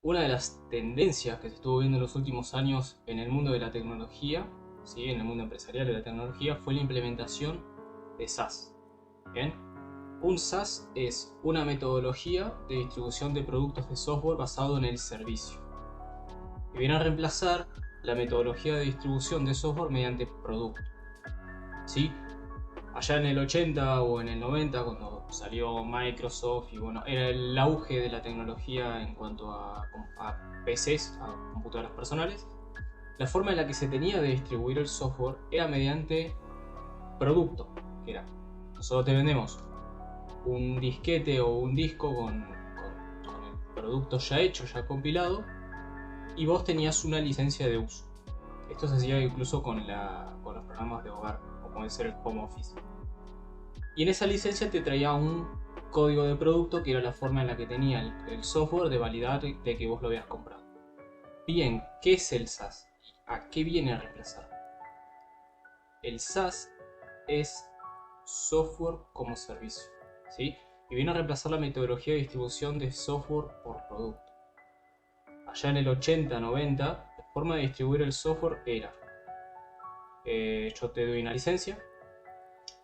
una de las tendencias que se estuvo viendo en los últimos años en el mundo de la tecnología, ¿sí? En el mundo empresarial de la tecnología, fue la implementación de SaaS. ¿Bien? Un SaaS es una metodología de distribución de productos de software basado en el servicio. Y viene a reemplazar la metodología de distribución de software mediante producto. ¿Sí? Allá en el 80 o en el 90, cuando salió Microsoft y bueno, era el auge de la tecnología en cuanto a PCs, a computadoras personales, la forma en la que se tenía de distribuir el software era mediante producto, que era, nosotros te vendemos un disquete o un disco con el producto ya hecho, ya compilado, y vos tenías una licencia de uso. Esto se hacía incluso con los programas de hogar, como puede ser el Home Office. Y en esa licencia te traía un código de producto que era la forma en la que tenía el software de validar de que vos lo habías comprado. Bien, ¿qué es el SaaS? ¿A qué viene a reemplazar? El SaaS es software como servicio, ¿sí? Y viene a reemplazar la metodología de distribución de software por producto. Allá en el 80-90, la forma de distribuir el software era yo te doy una licencia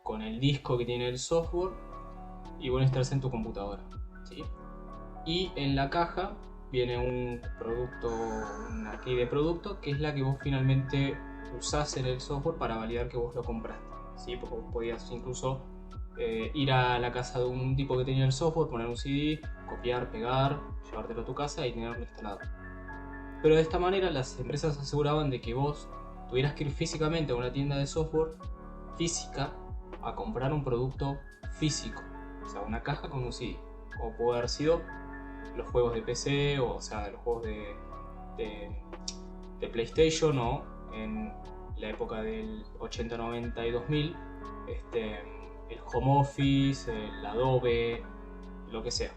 con el disco que tiene el software y vos lo instalás en tu computadora, ¿sí? Y en la caja viene un producto, una key de producto, que es la que vos finalmente usás en el software para validar que vos lo compraste, ¿sí? Porque vos podías incluso ir a la casa de un tipo que tenía el software, poner un CD, copiar, pegar, llevártelo a tu casa y tenerlo instalado. Pero de esta manera las empresas aseguraban de que vos tuvieras que ir físicamente a una tienda de software física a comprar un producto físico, o sea, una caja con un CD, como puede haber sido los juegos de PC, o sea, los juegos de PlayStation, o en la época del 80, 90 y 2000, el Home Office, el Adobe, lo que sea.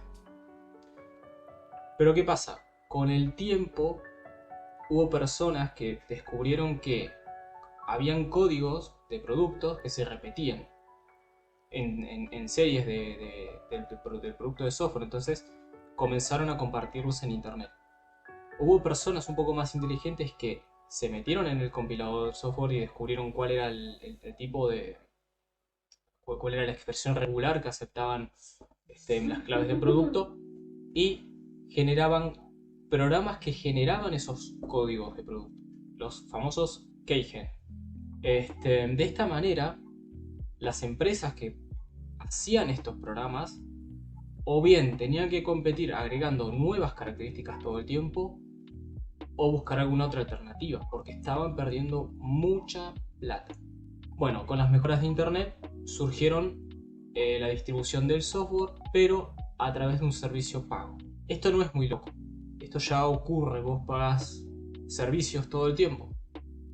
Pero ¿qué pasa? Con el tiempo hubo personas que descubrieron que habían códigos de productos que se repetían en series del producto de software, entonces comenzaron a compartirlos en internet. Hubo personas un poco más inteligentes que se metieron en el compilador de software y descubrieron cuál era el tipo de... cuál era la expresión regular que aceptaban las claves del producto, y generaban programas que generaban esos códigos de producto, los famosos keygen. De esta manera, las empresas que hacían estos programas o bien tenían que competir agregando nuevas características todo el tiempo, o buscar alguna otra alternativa, porque estaban perdiendo mucha plata. Bueno, con las mejoras de internet surgieron la distribución del software, pero a través de un servicio pago. Esto no es muy loco, esto ya ocurre, vos pagás servicios todo el tiempo.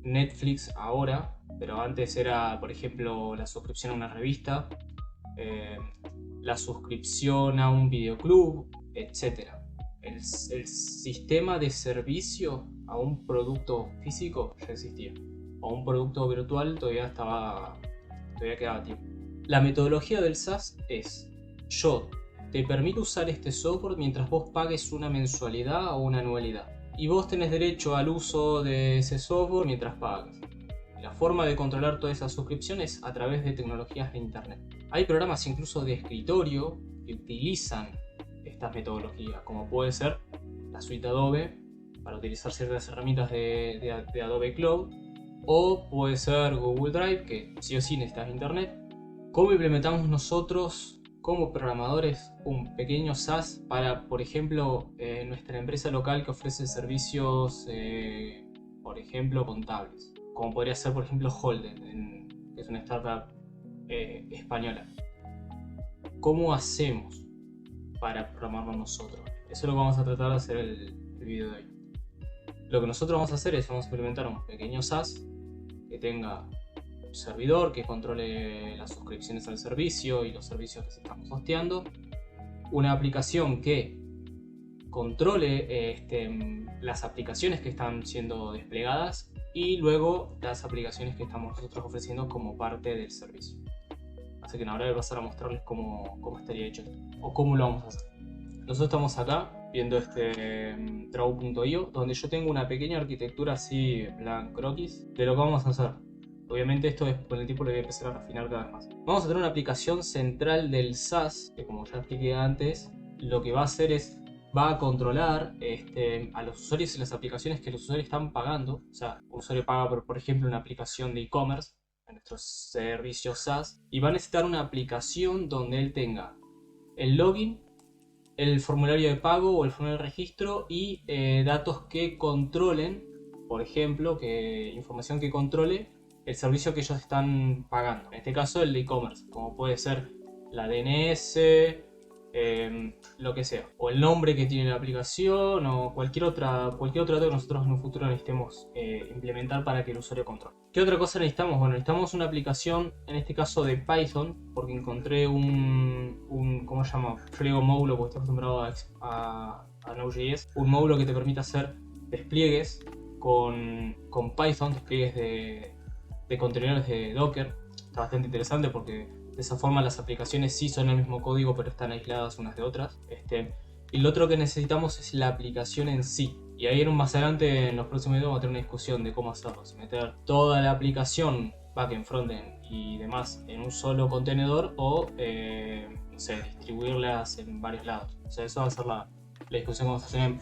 Netflix ahora, pero antes era, por ejemplo, la suscripción a una revista, la suscripción a un videoclub, etc. El sistema de servicio a un producto físico ya existía. A un producto virtual todavía quedaba tiempo. La metodología del SaaS es: yo te permito usar este software mientras vos pagues una mensualidad o una anualidad, y vos tenés derecho al uso de ese software mientras pagas. La forma de controlar todas esas suscripciones a través de tecnologías de internet. Hay programas incluso de escritorio que utilizan estas metodologías, como puede ser la suite Adobe para utilizar ciertas herramientas de Adobe Cloud, o puede ser Google Drive, que sí o sí necesitas internet. ¿Cómo implementamos nosotros como programadores un pequeño SaaS para, por ejemplo, nuestra empresa local que ofrece servicios, por ejemplo, contables? Como podría ser, por ejemplo, Holden, que es una startup española. ¿Cómo hacemos para programarlo nosotros? Eso es lo que vamos a tratar de hacer el video de hoy. Lo que nosotros vamos a hacer es implementar un pequeño SaaS que tenga un servidor que controle las suscripciones al servicio y los servicios que se están hosteando, una aplicación que controle las aplicaciones que están siendo desplegadas, y luego las aplicaciones que estamos nosotros ofreciendo como parte del servicio. Así que ahora voy a pasar a mostrarles cómo estaría hecho esto, o cómo lo vamos a hacer. Nosotros estamos acá viendo este draw.io, donde yo tengo una pequeña arquitectura así, en plan croquis, de lo que vamos a hacer. Obviamente esto es con el tiempo lo voy a empezar a refinar cada vez más. Vamos a tener una aplicación central del SaaS, que como ya expliqué antes, lo que va a hacer es, va a controlar a los usuarios y las aplicaciones que los usuarios están pagando. O sea, un usuario paga por ejemplo una aplicación de e-commerce en nuestros servicios SaaS, y va a necesitar una aplicación donde él tenga el login, el formulario de pago o el formulario de registro y datos que controlen, por ejemplo, información que controle el servicio que ellos están pagando. En este caso el de e-commerce, como puede ser la DNS, lo que sea, o el nombre que tiene la aplicación o cualquier otro dato que nosotros en un futuro necesitemos implementar para que el usuario controle. ¿Qué otra cosa necesitamos? Bueno, necesitamos una aplicación, en este caso de Python, porque encontré ¿cómo se llama? Yo le digo módulo porque estoy acostumbrado a Node.js, un módulo que te permite hacer despliegues con Python, despliegues de contenedores de Docker. Está bastante interesante porque de esa forma las aplicaciones sí son el mismo código pero están aisladas unas de otras. Y lo otro que necesitamos es la aplicación en sí. Y ahí más adelante en los próximos videos vamos a tener una discusión de cómo hacerlo. Si meter toda la aplicación, backend, frontend y demás en un solo contenedor o no sé, distribuirlas en varios lados. O sea, eso va a ser la discusión que vamos a tener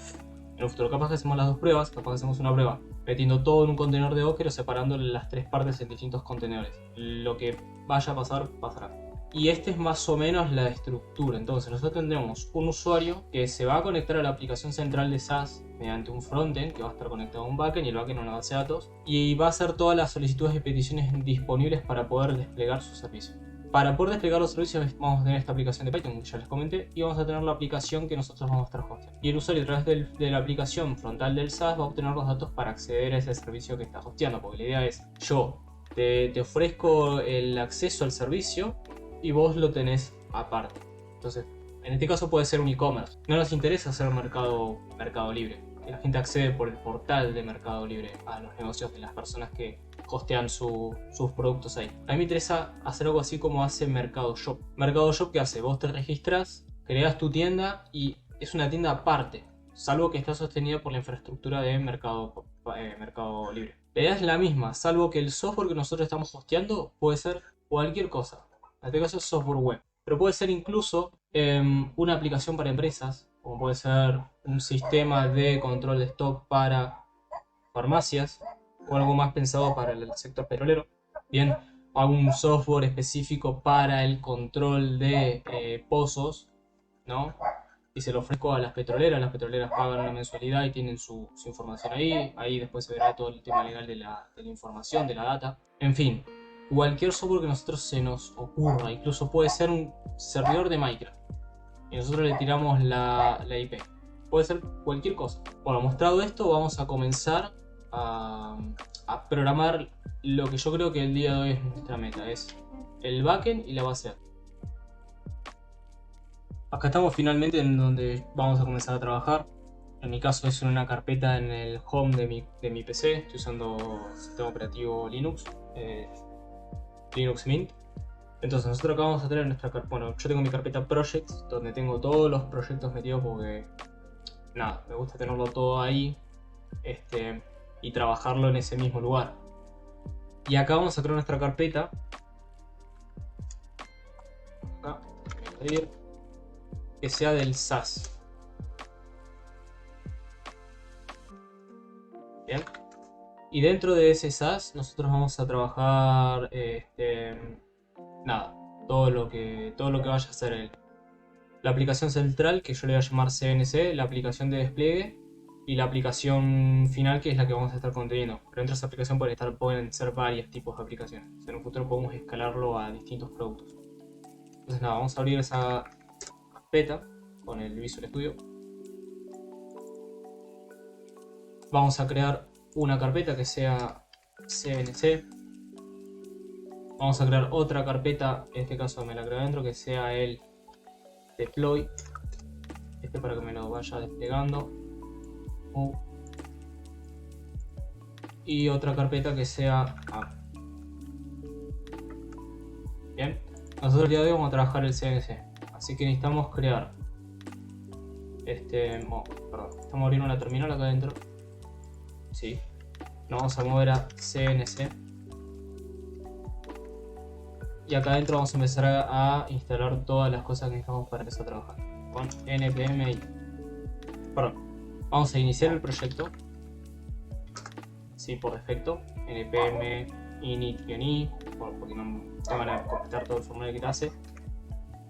en un futuro. Capaz que hacemos las dos pruebas, capaz que hacemos una prueba metiendo todo en un contenedor de Docker o separándole las tres partes en distintos contenedores. Lo que vaya a pasar, pasará. Y esta es más o menos la estructura. Entonces nosotros tendremos un usuario que se va a conectar a la aplicación central de SaaS mediante un frontend que va a estar conectado a un backend y el backend a una base de datos, y va a hacer todas las solicitudes y peticiones disponibles para poder desplegar su servicio. Para poder desplegar los servicios vamos a tener esta aplicación de Python que ya les comenté, y vamos a tener la aplicación que nosotros vamos a estar hosteando. Y el usuario a través de la aplicación frontal del SaaS va a obtener los datos para acceder a ese servicio que está hosteando, porque la idea es, yo te ofrezco el acceso al servicio y vos lo tenés aparte. Entonces, en este caso puede ser un e-commerce. No nos interesa hacer mercado libre, que la gente accede por el portal de Mercado Libre a los negocios de las personas que hostean sus productos ahí. A mí me interesa hacer algo así como hace Mercado Shop. Mercado Shop, ¿qué hace? Vos te registras, creas tu tienda y es una tienda aparte, salvo que está sostenida por la infraestructura de Mercado Libre. La idea es la misma, salvo que el software que nosotros estamos hosteando puede ser cualquier cosa. En este caso es software web, pero puede ser incluso una aplicación para empresas, como puede ser un sistema de control de stock para farmacias, o algo más pensado para el sector petrolero. Bien, algún software específico para el control de pozos, ¿no? Y se lo ofrezco a las petroleras pagan una mensualidad y tienen su información ahí después se verá todo el tema legal de la información, de la data. En fin, cualquier software que a nosotros se nos ocurra, incluso puede ser un servidor de Minecraft, y nosotros le tiramos la IP. Puede ser cualquier cosa. Bueno, mostrado esto, vamos a comenzar a programar lo que yo creo que el día de hoy es nuestra meta, es el backend y la base de datos. Acá estamos finalmente en donde vamos a comenzar a trabajar. En mi caso es en una carpeta en el home de mi PC. Estoy usando sistema operativo Linux, Linux Mint. Entonces nosotros acá vamos a tener nuestra carpeta. Bueno, yo tengo mi carpeta Projects, donde tengo todos los proyectos metidos porque nada, me gusta tenerlo todo ahí y trabajarlo en ese mismo lugar. Y acá vamos a crear nuestra carpeta. Acá, voy a ir, que sea del SaaS. Bien. Y dentro de ese SaaS nosotros vamos a trabajar nada, todo lo que vaya a hacer la aplicación central, que yo le voy a llamar CNC, la aplicación de despliegue y la aplicación final, que es la que vamos a estar conteniendo. Pero dentro de esa aplicación pueden ser varios tipos de aplicaciones. O sea, en un futuro podemos escalarlo a distintos productos. Entonces nada, vamos a abrir esa carpeta con el Visual Studio. Vamos a crear una carpeta que sea CNC. Vamos a crear otra carpeta, en este caso me la creo adentro, que sea el deploy, para que me lo vaya desplegando. Y otra carpeta que sea app. Bien, nosotros el día de hoy vamos a trabajar el CNC, así que necesitamos crear Perdón, estamos abriendo una terminal acá adentro. Sí. Nos vamos a mover a CNC. Y acá adentro vamos a empezar a instalar todas las cosas que necesitamos para empezar a trabajar. Con npm i. Perdón. Vamos a iniciar el proyecto. Sí, por defecto. npm init-i. Porque no te van a completar todo el formulario que te hace.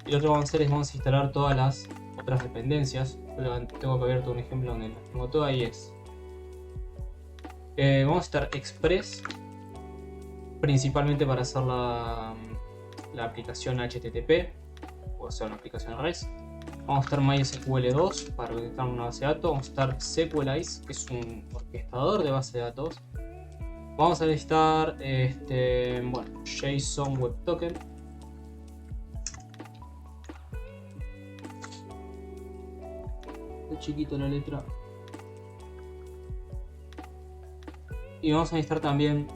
Y lo otro que vamos a hacer es vamos a instalar todas las otras dependencias. Yo tengo que abierto un ejemplo donde las tengo todas y es. Vamos a instalar Express. Principalmente para hacer la aplicación HTTP. O sea, una aplicación REST. Vamos a estar MySQL2 para conectar una base de datos. Vamos a estar Sequelize, que es un orquestador de base de datos. Vamos a necesitar JSON Web Token. Está chiquito la letra. Y vamos a necesitar también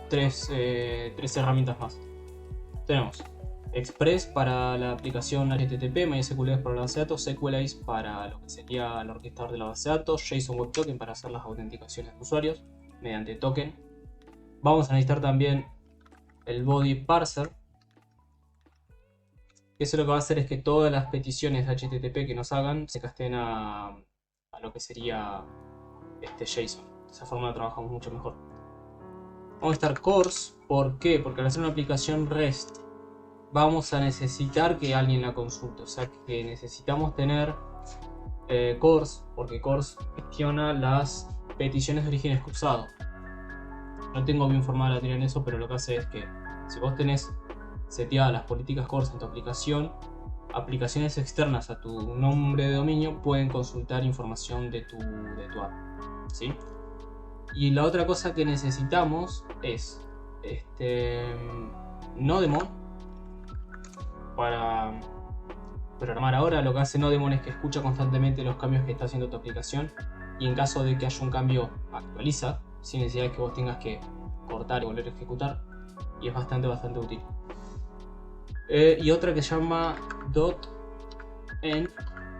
tres herramientas más. Tenemos Express para la aplicación HTTP, MySQL para la base de datos, Sequelize para lo que sería el orquestador de la base de datos, JSON Web Token para hacer las autenticaciones de usuarios mediante token. Vamos a necesitar también el Body Parser, que eso lo que va a hacer es que todas las peticiones de HTTP que nos hagan se casten a lo que sería JSON. De esa forma trabajamos mucho mejor. Vamos a estar Cores. ¿Por qué? Porque al hacer una aplicación REST vamos a necesitar que alguien la consulte. O sea que necesitamos tener Cores, porque Cores gestiona las peticiones de origen cruzado. No tengo bien formada la teoría en eso, pero lo que hace es que si vos tenés seteadas las políticas Cores en tu aplicación, aplicaciones externas a tu nombre de dominio pueden consultar información de tu app, ¿sí? Y la otra cosa que necesitamos es Nodemon para programar. Ahora lo que hace Nodemon es que escucha constantemente los cambios que está haciendo tu aplicación y en caso de que haya un cambio actualiza sin necesidad de que vos tengas que cortar y volver a ejecutar, y es bastante útil. Y otra que se llama .env,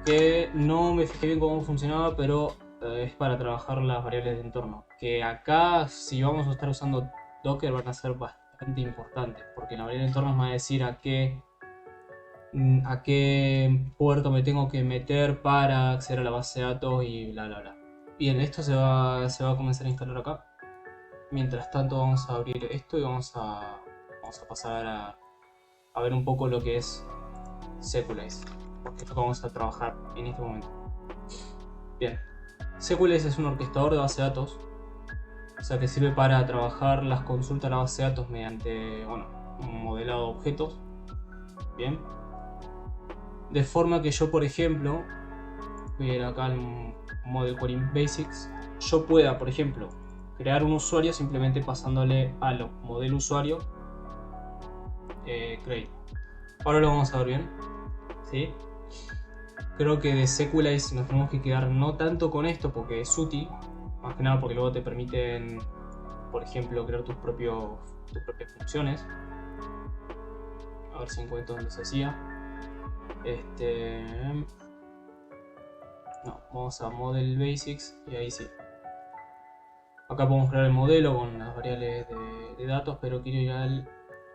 que no me fijé bien cómo funcionaba, pero es para trabajar las variables de entorno, que acá si vamos a estar usando Docker van a ser bastante importantes, porque la variable de entorno me va a decir a qué puerto me tengo que meter para acceder a la base de datos y bla bla bla. Bien, esto se va a comenzar a instalar acá. Mientras tanto vamos a abrir esto y vamos a pasar a ver un poco lo que es Sequelize, porque es lo que vamos a trabajar en este momento. Bien, Sequelize es un orquestador de base de datos, o sea que sirve para trabajar las consultas a la base de datos mediante un modelado de objetos. Bien, de forma que yo, por ejemplo, voy a ir acá al Model Querying Basics, yo pueda, por ejemplo, crear un usuario simplemente pasándole a lo modelo usuario create. Ahora lo vamos a ver bien, ¿sí? Creo que de Sequelize nos tenemos que quedar no tanto con esto porque es útil, más que nada porque luego te permiten, por ejemplo, crear tus propias funciones. A ver si encuentro dónde se hacía. No, vamos a Model Basics y ahí sí. Acá podemos crear el modelo con las variables de datos, pero quiero ir a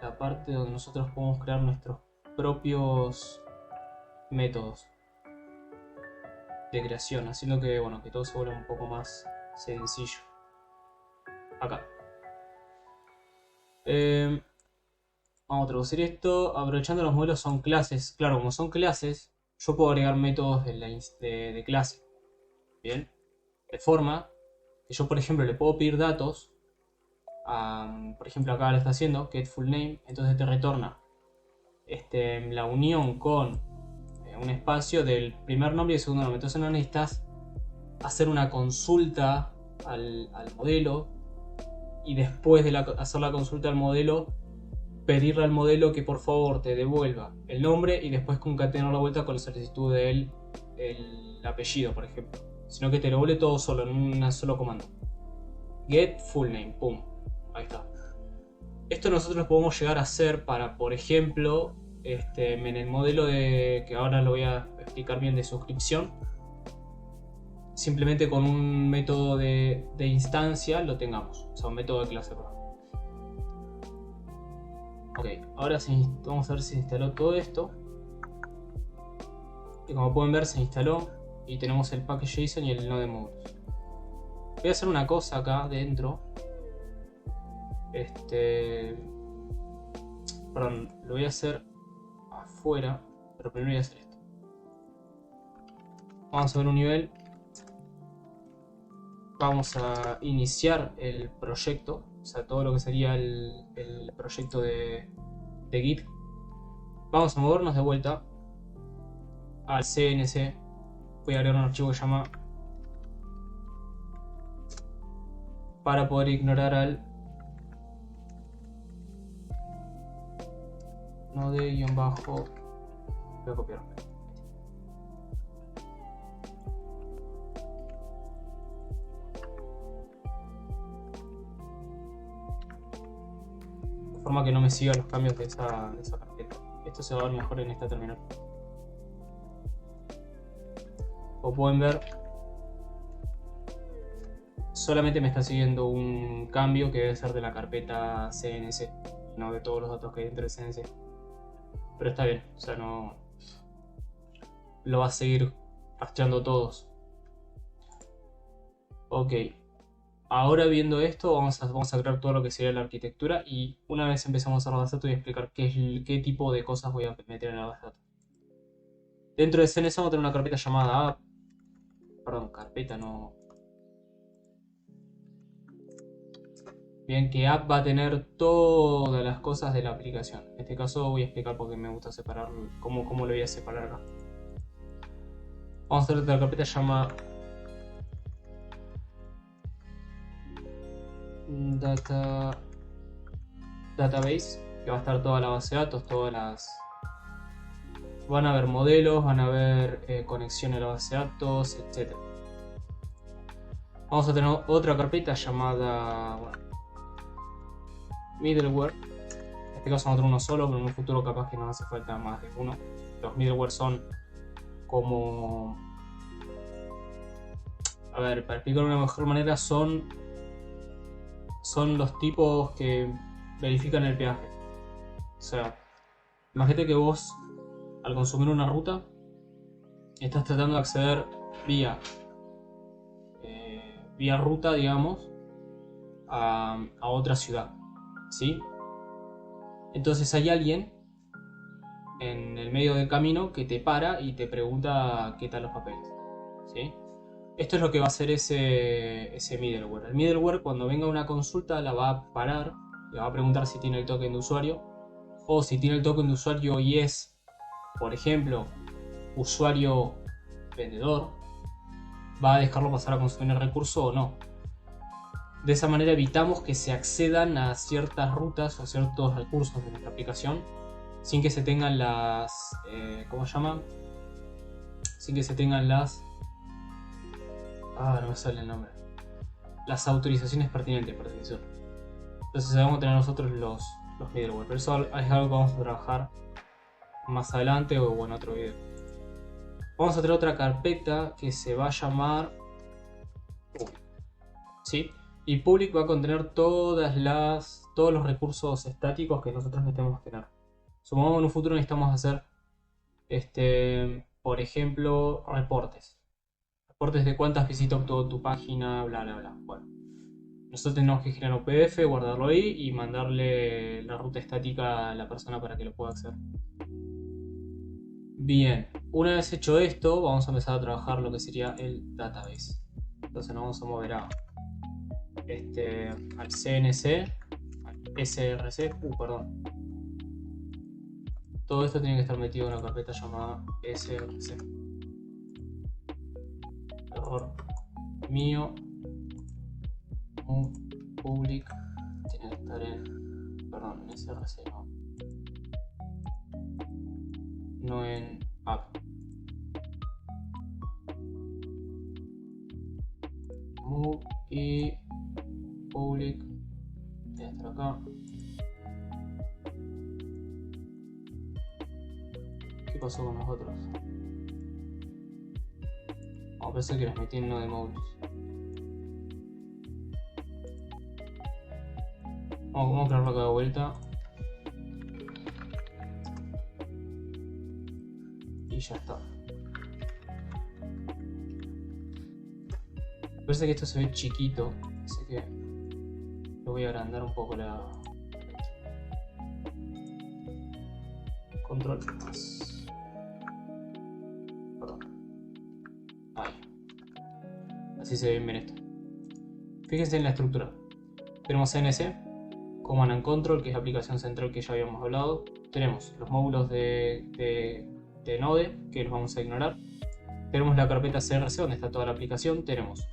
la parte donde nosotros podemos crear nuestros propios métodos de creación, haciendo que todo se vuelva un poco más sencillo. Acá vamos a traducir esto. Aprovechando los modelos son clases. Claro, como son clases, yo puedo agregar métodos de clase. Bien, de forma que yo, por ejemplo, le puedo pedir datos por ejemplo, acá lo está haciendo get full name, entonces te retorna la unión con un espacio del primer nombre y el segundo nombre. Entonces no necesitas hacer una consulta al modelo y después de hacer la consulta al modelo pedirle al modelo que por favor te devuelva el nombre y después concatenar la vuelta con la solicitud del apellido, por ejemplo, sino que te lo vuelve todo solo en un solo comando. Get full name, pum, ahí está. Esto nosotros lo podemos llegar a hacer para, por ejemplo, en el modelo que ahora lo voy a explicar bien, de suscripción. Simplemente con un método de instancia lo tengamos, o sea, un método de clase, perdón. Ok, ahora vamos a ver si se instaló todo esto. Y como pueden ver, se instaló y tenemos el package.json y el node modules. Voy a hacer una cosa acá dentro. Perdón, lo voy a hacer afuera, pero primero voy a hacer esto. Vamos a ver un nivel. Vamos a iniciar el proyecto, o sea, todo lo que sería el proyecto de Git. Vamos a movernos de vuelta al CNC. Voy a agregar un archivo que se llama, para poder ignorar al node-bajo. Voy a copiarme. De forma que no me siga los cambios de esa carpeta. Esto se va a ver mejor en esta terminal. Como pueden ver, solamente me está siguiendo un cambio que debe ser de la carpeta CNC, no de todos los datos que hay dentro de CNC. Pero está bien, o sea, no lo va a seguir rastreando todos. Ok, ahora viendo esto vamos a crear todo lo que sería la arquitectura, y una vez empezamos a hacer la base de datos voy a explicar qué tipo de cosas voy a meter en la base de datos. Dentro de CNC vamos a tener una carpeta llamada app. Perdón, carpeta no. Bien, que app va a tener todas las cosas de la aplicación. En este caso voy a explicar por qué me gusta separar, cómo lo voy a separar acá. Vamos a tener otra carpeta llamada database, que va a estar toda la base de datos, van a haber modelos, van a haber conexiones a la base de datos, etc. Vamos a tener otra carpeta llamada middleware. En este caso vamos a tener uno solo, pero en un futuro capaz que nos hace falta más de uno. Los middleware son como... A ver, para explicarlo de una mejor manera, son los tipos que verifican el peaje. O sea, imagínate que vos, al consumir una ruta, estás tratando de acceder vía ruta, digamos, a otra ciudad, ¿sí? Entonces hay alguien en el medio del camino que te para y te pregunta qué tal los papeles, ¿sí? Esto es lo que va a hacer ese middleware. El middleware, cuando venga una consulta, la va a parar, le va a preguntar si tiene el token de usuario, o si tiene el token de usuario y es, por ejemplo, usuario vendedor, va a dejarlo pasar a consumir el recurso o no. De esa manera evitamos que se accedan a ciertas rutas o ciertos recursos de nuestra aplicación sin que se tengan las... ¿cómo se llama? Sin que se tengan las... no me sale el nombre. Las autorizaciones pertinentes, por así decirlo. Entonces vamos a tener nosotros los middleware. Pero eso es algo que vamos a trabajar más adelante o en otro video. Vamos a tener otra carpeta que se va a llamar public, ¿sí? Y public va a contener todos los recursos estáticos que nosotros necesitamos tener. Supongamos que en un futuro necesitamos hacer, por ejemplo, reportes de cuántas visitas obtuvo tu página, bla bla bla. Bueno, nosotros tenemos que generar un PDF, guardarlo ahí y mandarle la ruta estática a la persona para que lo pueda hacer. Bien, una vez hecho esto, vamos a empezar a trabajar lo que sería el database. Entonces nos vamos a mover al CNC, al SRC, perdón. Todo esto tiene que estar metido en una carpeta llamada SRC. Error mío. Public tiene que estar en SRC, no en app. Move y public tiene que estar acá. ¿Qué pasó con los otros? No, parece que los metí en uno de módulos. Vamos a crearlo acá de vuelta. Y ya está. Parece que esto se ve chiquito, así que lo voy a agrandar un poco la... Control más. Perdón. Ahí. Así se ve bien esto. Fíjense en la estructura. Tenemos CNC, Command and Control, que es la aplicación central que ya habíamos hablado. Tenemos los módulos de Node, que los vamos a ignorar. Tenemos la carpeta CRC, donde está toda la aplicación. Tenemos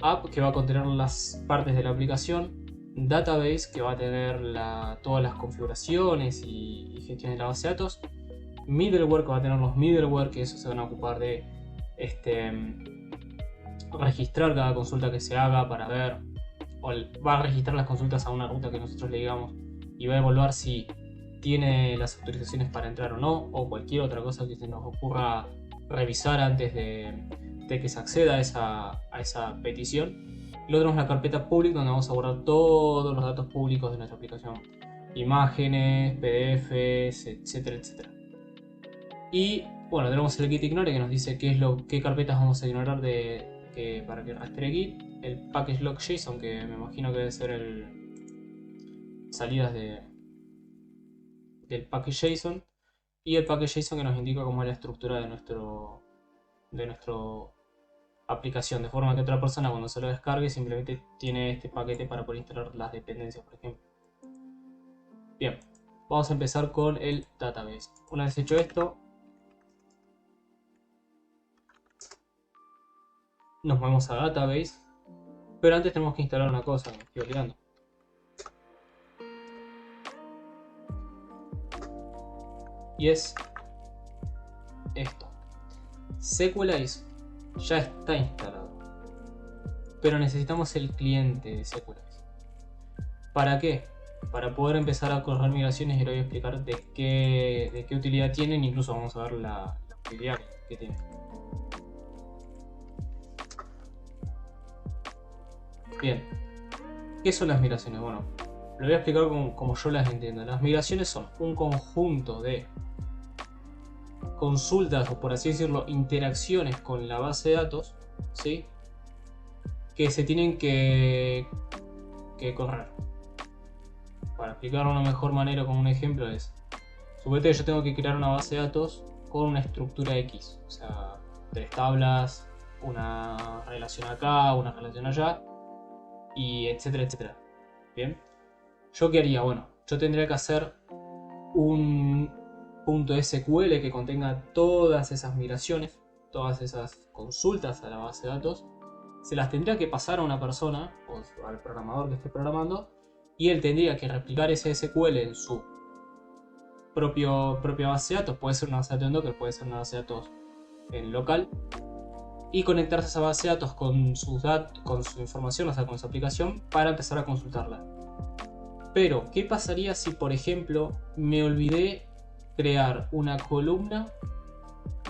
App, que va a contener las partes de la aplicación. Database, que va a tener todas las configuraciones y gestión de la base de datos. Middleware, que va a tener los middleware, que eso se van a ocupar de registrar cada consulta que se haga para ver, o va a registrar las consultas a una ruta que nosotros le digamos y va a evaluar si tiene las autorizaciones para entrar o no, o cualquier otra cosa que se nos ocurra revisar antes de que se acceda a esa petición. Y luego tenemos la carpeta public, donde vamos a guardar todos los datos públicos de nuestra aplicación, imágenes, PDFs, etcétera, etcétera. Y bueno, tenemos el git ignore, que nos dice qué carpetas vamos a ignorar para que rastree Git. El package log JSON, que me imagino que debe ser salidas del package JSON. Y el package JSON, que nos indica cómo es la estructura de nuestro aplicación, de forma que otra persona cuando se lo descargue simplemente tiene este paquete para poder instalar las dependencias, por ejemplo. Bien, vamos a empezar con el database. Una vez hecho esto, nos movemos a database, pero antes tenemos que instalar una cosa que me estoy olvidando. Y es esto. Sequelize ya está instalado, pero necesitamos el cliente de Sequelize. ¿Para qué? Para poder empezar a correr migraciones, y le voy a explicar de qué utilidad tienen. Incluso vamos a ver la utilidad que tienen. Bien, ¿qué son las migraciones? Bueno, lo voy a explicar como yo las entiendo. Las migraciones son un conjunto de consultas, o por así decirlo, interacciones con la base de datos, ¿sí?, que se tienen que correr. Para explicarlo de una mejor manera, con un ejemplo es: suponete que yo tengo que crear una base de datos con una estructura X, o sea, 3 tablas, una relación acá, una relación allá, y etcétera, etcétera. Bien, ¿yo qué haría? Bueno, yo tendría que hacer un .sql que contenga todas esas migraciones, todas esas consultas a la base de datos. Se las tendría que pasar a una persona, o al programador que esté programando, y él tendría que replicar ese SQL en su propia base de datos. Puede ser una base de datos en Docker, puede ser una base de datos en local, y conectarse a esa base de datos con su información, o sea, con su aplicación, para empezar a consultarla. Pero, ¿qué pasaría si, por ejemplo, me olvidé crear una columna,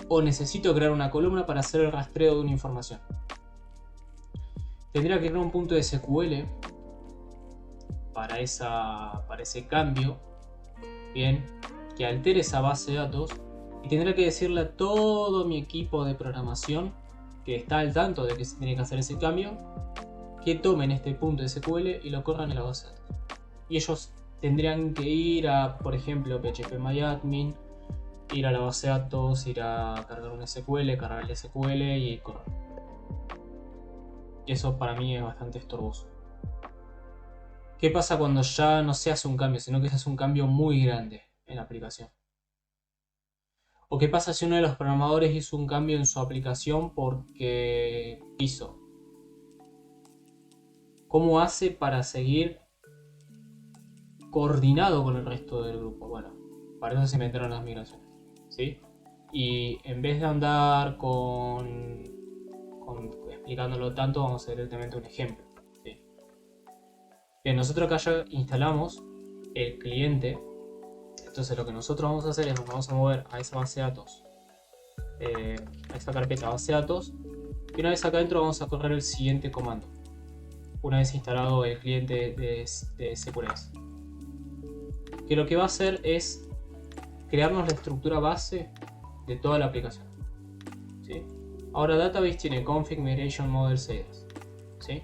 o necesito crear una columna para hacer el rastreo de una información? Tendría que crear un .sql para ese cambio, bien, que altere esa base de datos, y tendría que decirle a todo mi equipo de programación que está al tanto de que se tiene que hacer ese cambio, que tomen este .sql y lo corran en la base de datos. Y ellos tendrían que ir a, por ejemplo, phpMyAdmin, ir a la base de datos, ir a cargar un SQL, cargar el SQL y correr. Y eso para mí es bastante estorboso. ¿Qué pasa cuando ya no se hace un cambio, sino que se hace un cambio muy grande en la aplicación? ¿O qué pasa si uno de los programadores hizo un cambio en su aplicación porque quiso? ¿Cómo hace para seguir coordinado con el resto del grupo? Bueno, para eso se inventaron las migraciones, ¿sí? Y en vez de andar explicándolo tanto, vamos a ver directamente un ejemplo, ¿sí? Bien, nosotros acá ya instalamos el cliente. Entonces lo que nosotros vamos a hacer es nos vamos a mover a esa base de datos, a esta carpeta base de datos, Y una vez acá adentro vamos a correr el siguiente comando. Una vez instalado el cliente de SQLS. Que lo que va a hacer es crearnos la estructura base de toda la aplicación. ¿Sí? Ahora Database tiene config, migration, model, CDS. ¿Sí?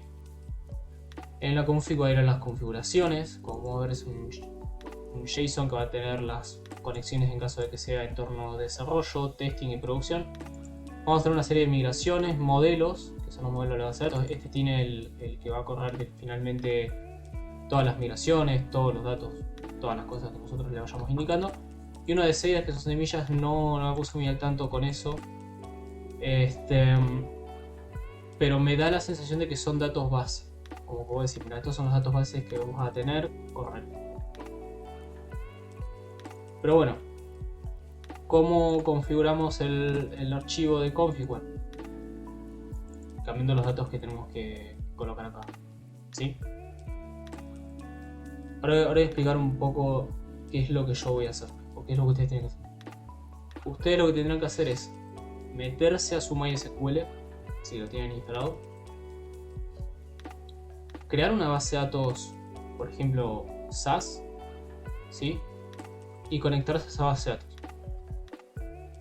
En la config va a ir a las configuraciones. Como model es un JSON que va a tener las conexiones en caso de que sea entorno de desarrollo, testing y producción. Vamos a hacer una serie de migraciones, modelos, que son los modelos de la base de datos. Este tiene el que va a correr finalmente todas las migraciones, todos los datos, todas las cosas que nosotros le vayamos indicando. Y uno de CDS, que son semillas, no me puse muy al tanto con eso. Pero me da la sensación de que son datos base. Como puedo decir, mira, estos son los datos bases que vamos a tener, correcto. Pero bueno, ¿cómo configuramos el archivo de config? Bueno, cambiando los datos que tenemos que colocar acá. ¿Sí? Ahora voy a explicar un poco qué es lo que yo voy a hacer, o qué es lo que ustedes tienen que hacer. Ustedes lo que tendrán que hacer es meterse a su MySQL, si lo tienen instalado, crear una base de datos, por ejemplo, SAS, ¿sí? Y conectarse a esa base de datos.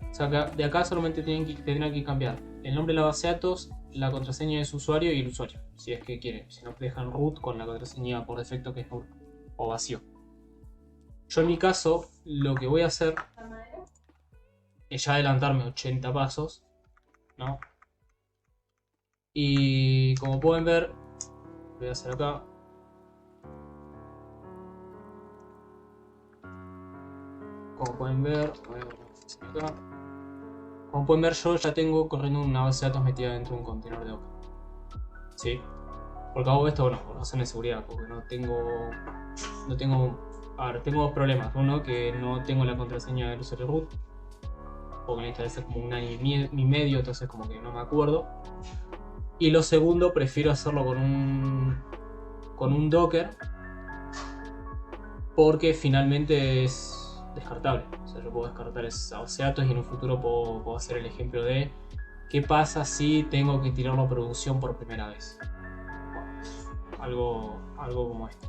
O sea, de acá solamente tendrán que cambiar el nombre de la base de datos, la contraseña de su usuario y el usuario, si es que quieren. Si no, dejan root con la contraseña por defecto que es null o vacío. Yo en mi caso, lo que voy a hacer es ya adelantarme 80 pasos, ¿no? Y como pueden ver, voy a hacer acá. Como pueden ver, yo ya tengo corriendo una base de datos metida dentro de un contenedor de Docker. ¿Sí? Porque hago esto, bueno, por razones de seguridad, porque no tengo. A ver, tengo dos problemas. Uno, que no tengo la contraseña del usuario root, porque me instalé hace como un año y medio, entonces como que no me acuerdo. Y lo segundo, prefiero hacerlo con un Docker, porque finalmente es descartable. O sea, yo puedo descartar esa base de datos y en un futuro puedo hacer el ejemplo de qué pasa si tengo que tirarlo a producción por primera vez. Bueno, algo como esto.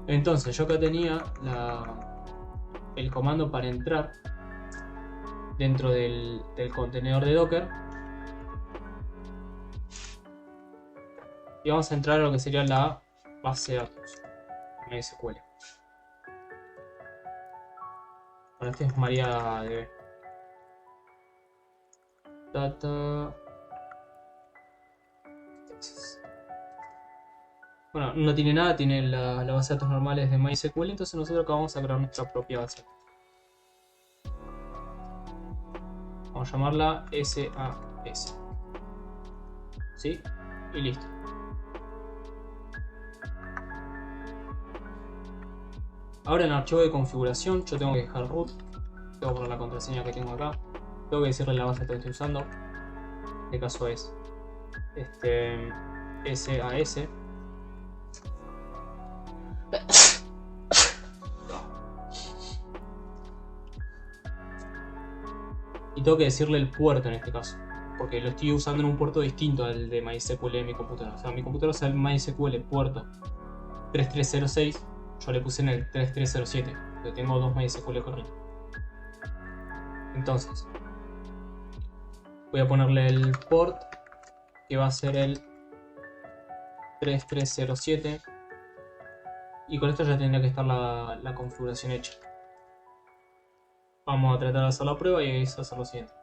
Entonces yo acá tenía el comando para entrar dentro del contenedor de Docker. Y vamos a entrar a lo que sería la base de datos MySQL. Bueno, este es MariaDB. Data. Bueno, no tiene nada, tiene la base de datos normales de MySQL, entonces nosotros acá vamos a crear nuestra propia base. Vamos a llamarla SAS. ¿Sí? Y listo. Ahora en el archivo de configuración yo tengo que dejar root, tengo que poner la contraseña que tengo acá, tengo que decirle la base que estoy usando, en este caso es SAS. Y tengo que decirle el puerto en este caso, porque lo estoy usando en un puerto distinto al de MySQL en mi computadora. O sea, mi computadora usa el MySQL puerto 3306, yo le puse en el 3307, porque tengo dos MySQL corriendo. Entonces, voy a ponerle el port, que va a ser el 3307, y con esto ya tendría que estar la configuración hecha. Vamos a tratar de hacer la prueba y hacer lo siguiente.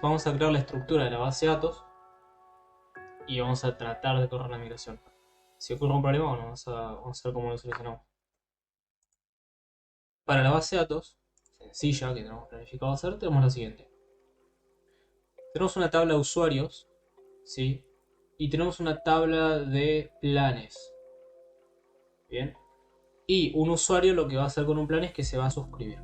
Vamos a crear la estructura de la base de datos y vamos a tratar de correr la migración. Si ocurre un problema, bueno, vamos a ver cómo lo solucionamos. Para la base de datos sencilla que tenemos planificado hacer, tenemos lo siguiente. Tenemos una tabla de usuarios, ¿sí? Y tenemos una tabla de planes. Bien. Y un usuario lo que va a hacer con un plan es que se va a suscribir.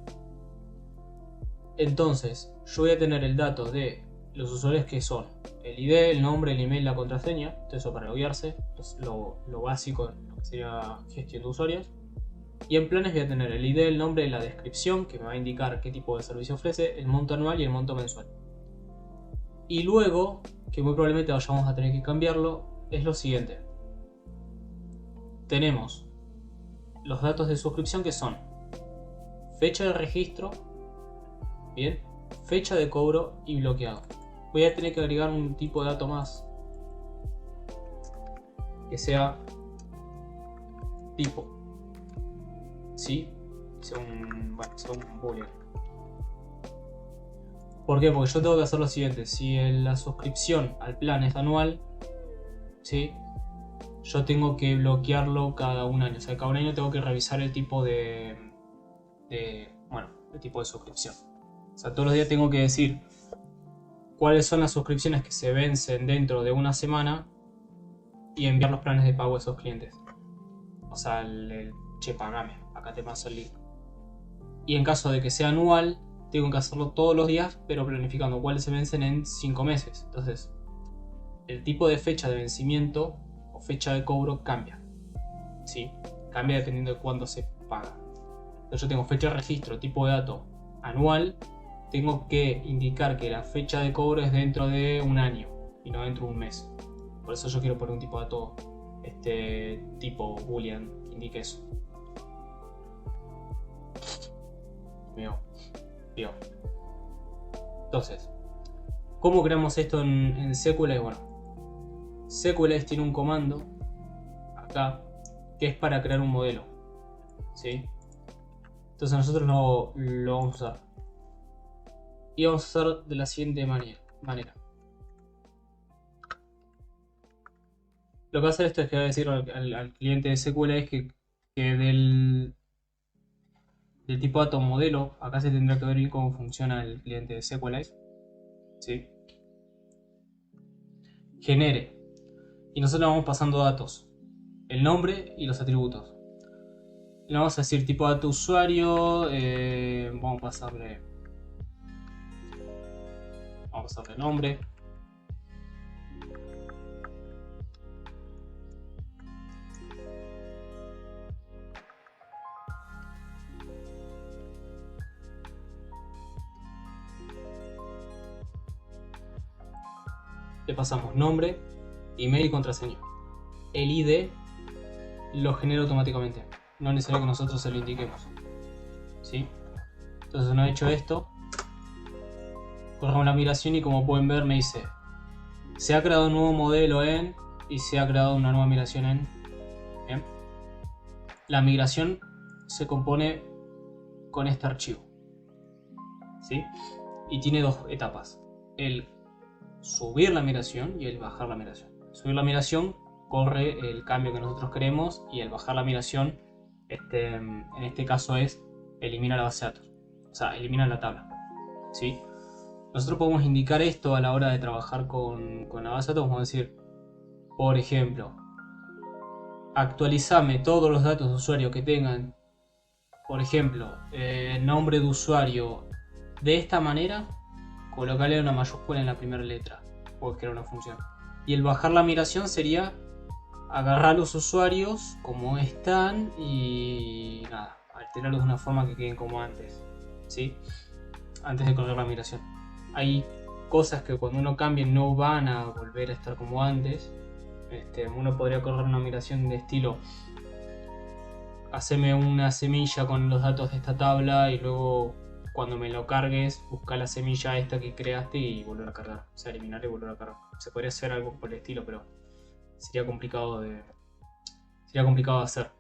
Entonces, yo voy a tener el dato de los usuarios que son el ID, el nombre, el email, la contraseña. Todo eso para loguearse. Entonces, lo básico en lo que sería gestión de usuarios. Y en planes voy a tener el ID, el nombre, la descripción, que me va a indicar qué tipo de servicio ofrece, el monto anual y el monto mensual. Y luego, que muy probablemente vayamos a tener que cambiarlo, es lo siguiente. Tenemos los datos de suscripción, que son fecha de registro, bien, fecha de cobro y bloqueado. Voy a tener que agregar un tipo de dato más, que sea tipo, ¿sí? Sea un boolean. ¿Por qué? Porque yo tengo que hacer lo siguiente. Si la suscripción al plan es anual, ¿sí? Yo tengo que bloquearlo cada un año. O sea, cada un año tengo que revisar el tipo el tipo de suscripción. O sea, todos los días tengo que decir cuáles son las suscripciones que se vencen dentro de una semana y enviar los planes de pago a esos clientes. O sea, che, pagame, acá te paso el link. Y en caso de que sea anual, tengo que hacerlo todos los días, pero planificando cuáles se vencen en 5 meses. Entonces, el tipo de fecha de vencimiento o fecha de cobro cambia. ¿Sí? Cambia dependiendo de cuándo se paga. Entonces yo tengo fecha de registro, tipo de dato anual. Tengo que indicar que la fecha de cobro es dentro de un año y no dentro de un mes. Por eso yo quiero poner un tipo de dato tipo boolean que indique eso. Veo. Entonces, ¿cómo creamos esto en SQLite? Bueno, SQLite tiene un comando acá que es para crear un modelo, ¿sí? Entonces nosotros lo vamos a usar. Y vamos a hacer de la siguiente manera. Lo que va a hacer esto es que va a decir al cliente de SQLite que del tipo dato modelo, acá se tendrá que ver bien cómo funciona el cliente de SQLite, ¿sí? Genere. Y nosotros vamos pasando datos, el nombre y los atributos. Le vamos a decir tipo dato usuario, vamos a pasarle nombre. Le pasamos nombre, email y contraseña. El ID lo genera automáticamente, no es necesario que nosotros se lo indiquemos, ¿sí? Entonces una vez hecho esto, corremos la migración y como pueden ver me dice se ha creado un nuevo modelo y se ha creado una nueva migración en. Bien. La migración se compone con este archivo, ¿sí? Y tiene dos etapas: el subir la migración y el bajar la migración. Subir la migración corre el cambio que nosotros queremos y el bajar la migración en este caso es elimina la base de datos, o sea, elimina la tabla, ¿sí? Nosotros podemos indicar esto a la hora de trabajar con la base de datos. Vamos a decir, por ejemplo, actualizame todos los datos de usuario que tengan, por ejemplo, nombre de usuario de esta manera, colocarle una mayúscula en la primera letra, puedes crear una función. Y el bajar la migración sería agarrar los usuarios como están y nada, alterarlos de una forma que queden como antes, ¿sí? Antes de correr la migración. Hay cosas que cuando uno cambie no van a volver a estar como antes. Uno podría correr una migración de estilo: haceme una semilla con los datos de esta tabla y luego cuando me lo cargues busca la semilla esta que creaste y volver a cargar, o sea, eliminar y volver a cargar. Se podría hacer algo por el estilo, pero sería complicado de hacer.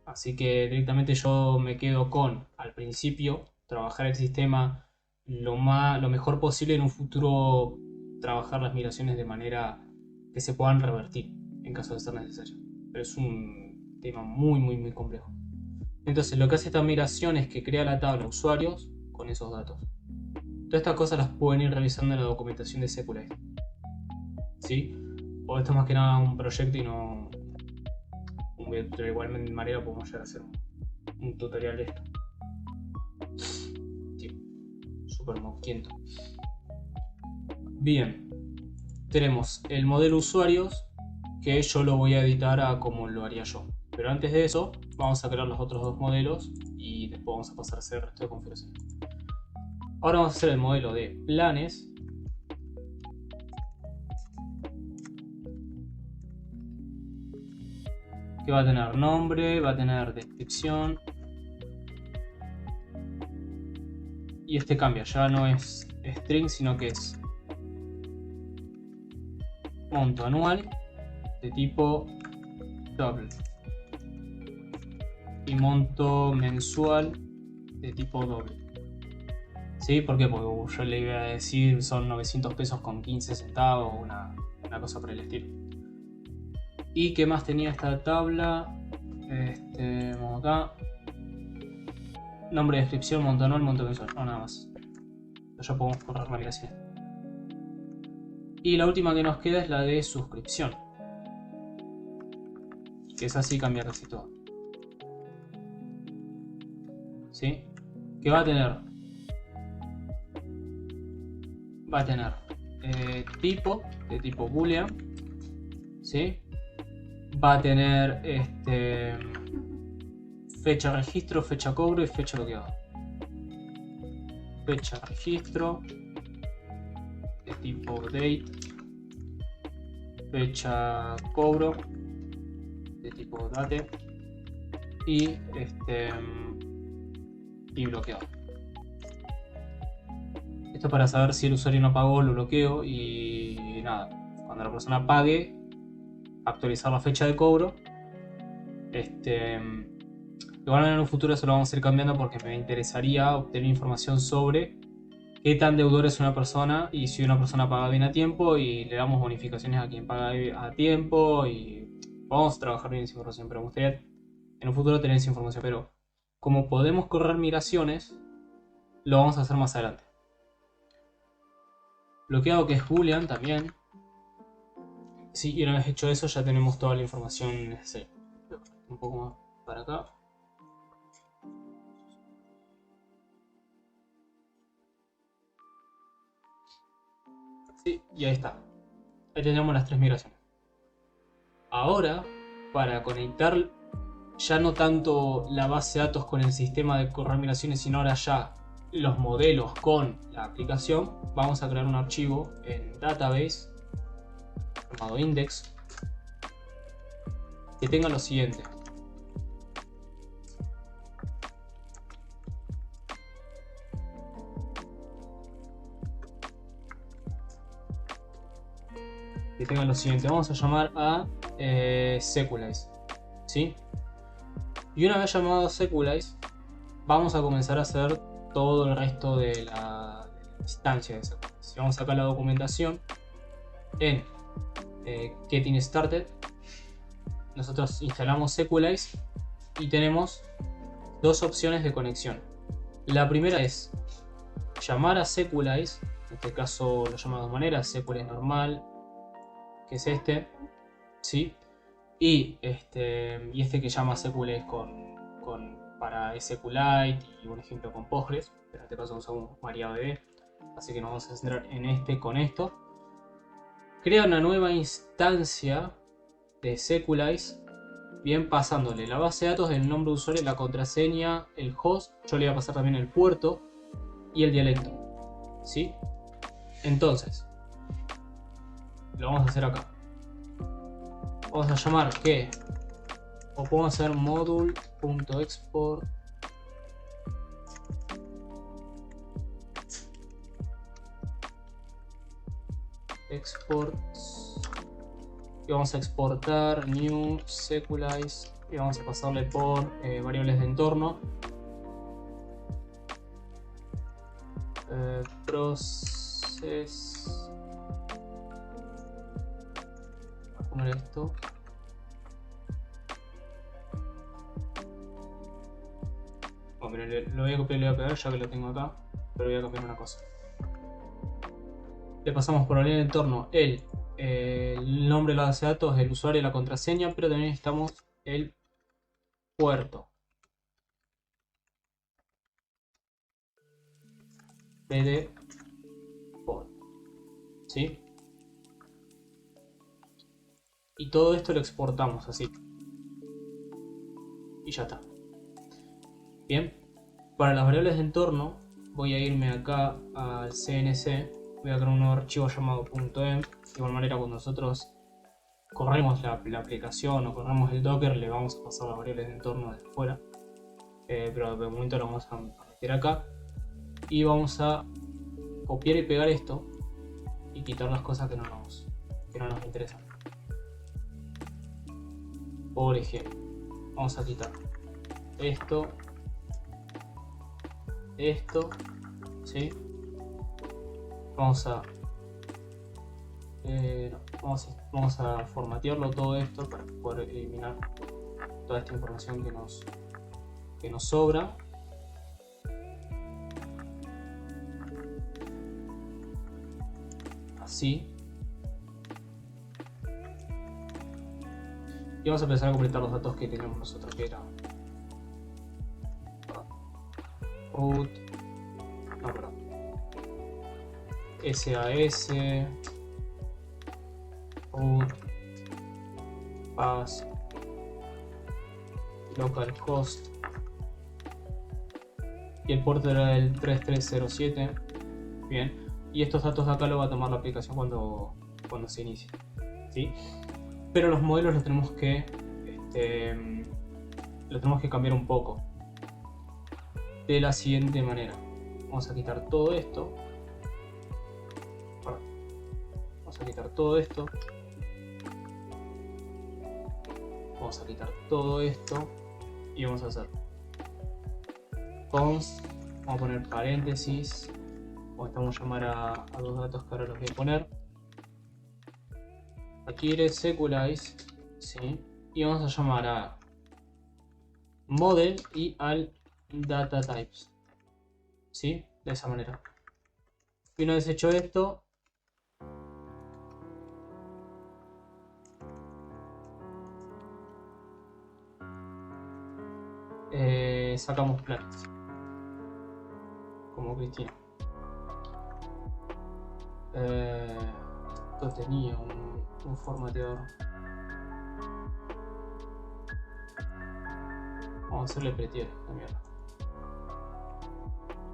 Así que directamente yo me quedo con, al principio, trabajar el sistema lo mejor posible. En un futuro trabajar las migraciones de manera que se puedan revertir en caso de ser necesario, pero es un tema muy complejo. Entonces lo que hace esta migración es que crea la tabla usuarios con esos datos. Todas estas cosas las pueden ir revisando en la documentación de SQLite, ¿sí? O esto es más que nada un proyecto y no un video tutorial. Igual de manera podemos llegar a hacer un tutorial de esto. Súper mosquiento. Bien, tenemos el modelo usuarios, que yo lo voy a editar a como lo haría yo. Pero antes de eso, vamos a crear los otros dos modelos y después vamos a pasar a hacer el resto de configuraciones. Ahora vamos a hacer el modelo de planes. Que va a tener nombre, va a tener descripción. Y este cambia, ya no es string, sino que es monto anual de tipo double y monto mensual de tipo doble. ¿Sí? ¿Por qué? Porque yo le iba a decir son 900 pesos con 15 centavos, una cosa por el estilo. ¿Y qué más tenía esta tabla? Vamos acá. Nombre, descripción, monto anual, monto mensual. No, nada más. Ya podemos correr la migración. Y la última que nos queda es la de suscripción. Que es así, cambia casi todo. ¿Sí? Que va a tener tipo de tipo boolean, ¿sí? Va a tener fecha registro, fecha cobro y fecha bloqueado. Fecha registro de tipo date, fecha cobro de tipo date y bloqueado. Esto es para saber si el usuario no pagó, lo bloqueo y nada, cuando la persona pague, actualizar la fecha de cobro. Igual en un futuro eso lo vamos a ir cambiando porque me interesaría obtener información sobre qué tan deudor es una persona y si una persona paga bien a tiempo y le damos bonificaciones a quien paga a tiempo y vamos a trabajar bien esa información, pero me gustaría en un futuro tener esa información, pero como podemos correr migraciones, lo vamos a hacer más adelante. Bloqueado, que es boolean también. Sí, y una vez hecho eso ya tenemos toda la información necesaria. Un poco más para acá. Sí, y ahí está. Ahí tenemos las tres migraciones. Ahora, para conectar ya no tanto la base de datos con el sistema de correr migraciones, sino ahora ya los modelos con la aplicación, vamos a crear un archivo en database llamado index que tenga lo siguiente. Vamos a llamar a Sequelize, ¿sí? Y una vez llamado a Sequelize, vamos a comenzar a hacer todo el resto de la instancia de Sequelize. Si vamos acá a la documentación, en Getting Started, nosotros instalamos Sequelize y tenemos dos opciones de conexión. La primera es llamar a Sequelize, en este caso lo llamo de dos maneras, Sequelize normal, que es este, ¿sí? Y este que llama Sequelize para SQLite y un ejemplo con Postgres, pero en este caso usamos MariaDB, así que nos vamos a centrar en este con esto. Crea una nueva instancia de Sequelize, bien pasándole la base de datos, el nombre de usuario, la contraseña, el host, yo le voy a pasar también el puerto y el dialecto, ¿sí? Entonces, lo vamos a hacer acá. Vamos a llamar que, o podemos hacer module.export y vamos a exportar new Sequelize y vamos a pasarle por variables de entorno, process, voy a poner esto, bueno, lo voy a copiar y lo voy a pegar ya que lo tengo acá, pero voy a cambiar una cosa. Le pasamos por variable de entorno el nombre de la base de datos, el usuario y la contraseña, pero también necesitamos el puerto. PD port, ¿sí? Y todo esto lo exportamos así. y ya está. Bien, para las variables de entorno voy a irme acá al CNC, voy a crear un nuevo archivo llamado .env. De igual manera, cuando nosotros corremos la aplicación o corremos el Docker, le vamos a pasar las variables de entorno desde fuera, pero de momento lo vamos a meter acá y vamos a copiar y pegar esto y quitar las cosas que no nos interesan. Por ejemplo, vamos a quitar esto, ¿sí? Vamos a formatearlo todo esto para poder eliminar toda esta información que nos sobra. Así. Y vamos a empezar a completar los datos que tenemos nosotros, que era root, no, perdón, SAS, root, pass, localhost, y el puerto era el 3307. Bien, y estos datos de acá lo va a tomar la aplicación cuando se inicie, ¿sí? Pero los modelos los tenemos que cambiar un poco de la siguiente manera. Vamos a quitar todo esto. Vamos a quitar todo esto. Vamos a quitar todo esto y vamos a hacer const, vamos a poner paréntesis, vamos a llamar a los datos que ahora los voy a poner. Aquí iré sequelize, ¿sí? Y vamos a llamar a model y al data types, ¿sí? De esa manera. Y una vez hecho esto, sacamos planes como Cristina. Esto tenía un formateador. Vamos a hacerle prettier la mierda.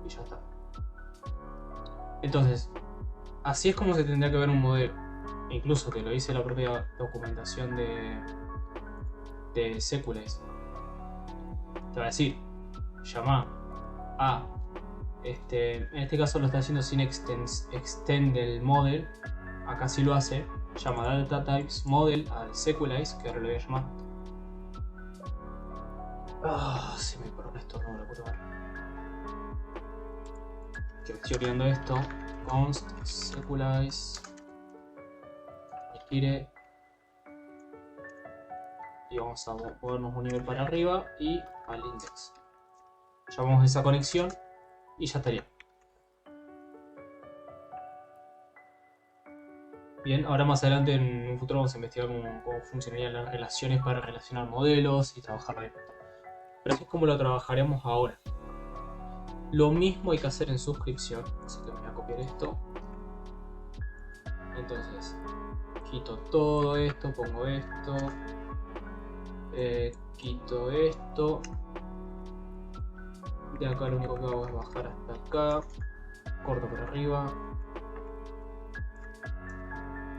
Y ya está. Entonces, así es como se tendría que ver un modelo. Incluso te lo dice la propia documentación de Sequelize. Te va a decir, llama a en este caso lo está haciendo sin extend el model. Acá sí lo hace. Llama a data types model al Sequelize, que ahora lo voy a llamar. Se me paró esto, no la puedo ver. Que me estoy olvidando esto. Const Sequelize requiere, y vamos a movernos un nivel para arriba y al index. Llamamos esa conexión y ya estaría. Bien, ahora más adelante en un futuro vamos a investigar cómo funcionarían las relaciones para relacionar modelos y trabajar bien. Pero así es como lo trabajaremos ahora. Lo mismo hay que hacer en suscripción, así que voy a copiar esto. Entonces, quito todo esto, pongo esto, quito esto. De acá lo único que hago es bajar hasta acá, corto por arriba,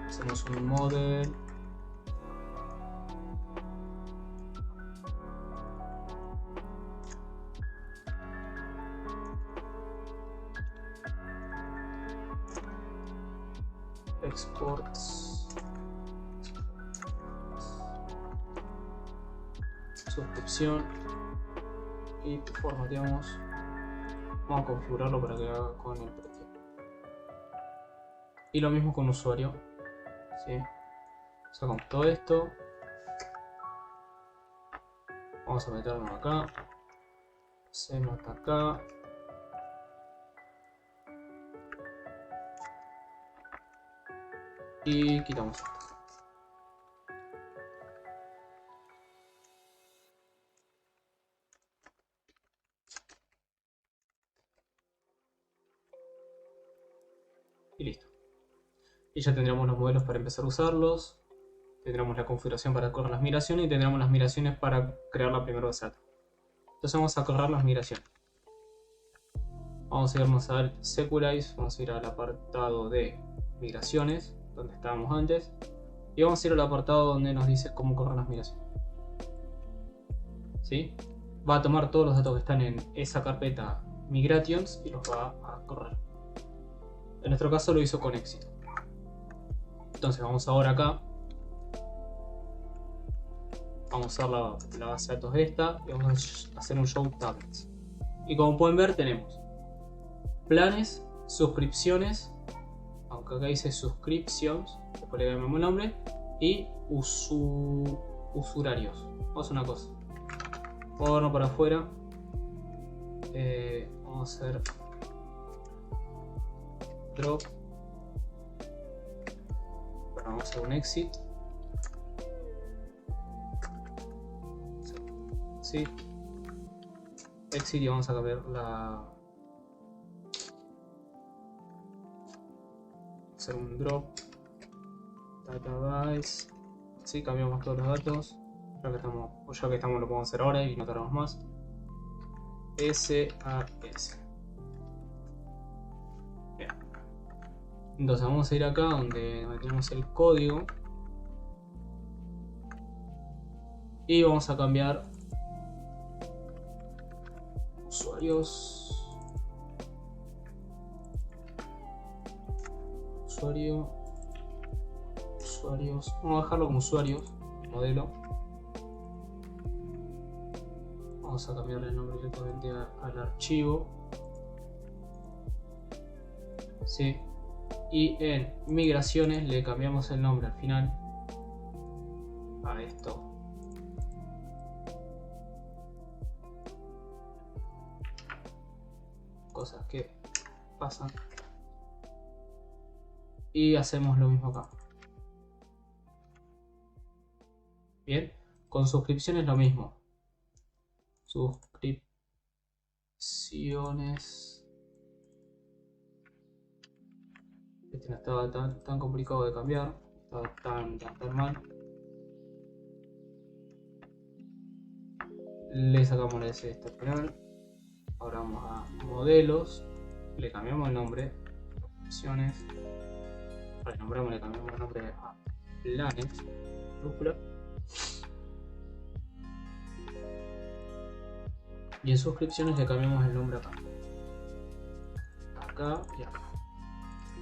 hacemos un model, exports, suscripción y formateamos. Vamos a configurarlo para que haga con el precio. Y lo mismo con usuario, ¿sí? Sacamos todo esto, vamos a meternos acá, hacemos hasta acá, y quitamos esto. Y listo. Y ya tendríamos los modelos para empezar a usarlos. tendremos la configuración para correr las migraciones y tendremos las migraciones para crear la primera base de datos. Entonces vamos a correr las migraciones. Vamos a irnos al Sequelize, vamos a ir al apartado de migraciones, donde estábamos antes, y vamos a ir al apartado donde nos dice cómo correr las migraciones. ¿Sí? Va a tomar todos los datos que están en esa carpeta Migrations y los va a correr. En nuestro caso lo hizo con éxito. Entonces vamos ahora acá. Vamos a usar la base de datos esta y vamos a hacer un show tablets. Y como pueden ver tenemos planes, suscripciones, aunque acá dice subscriptions, después le cambiamos el nombre, y usurarios. Vamos a hacer una cosa. Vamos a verlo para afuera. Vamos a hacer drop. Bueno, vamos a hacer un exit. Sí. Exit y vamos a cambiar la. Hacer un drop. Database. Sí, cambiamos todos los datos. Ya que estamos lo podemos hacer ahora y no tardamos más. SAS. Bien. Entonces vamos a ir acá donde tenemos el código. Y vamos a cambiar usuarios. Usuarios. Vamos a dejarlo como usuarios. Modelo. Vamos a cambiarle el nombre directamente al archivo. Sí. Y en migraciones le cambiamos el nombre al final a esto. Cosas que pasan. Y hacemos lo mismo acá. Bien. Con suscripciones lo mismo. Suscripciones. Este no estaba tan complicado de cambiar. Estaba tan mal. Le sacamos la S esta al final. Ahora vamos a modelos. Le cambiamos el nombre. Opciones. Renombramos, le cambiamos el nombre a planes. Brújula. Y en suscripciones le cambiamos el nombre acá. Acá y acá.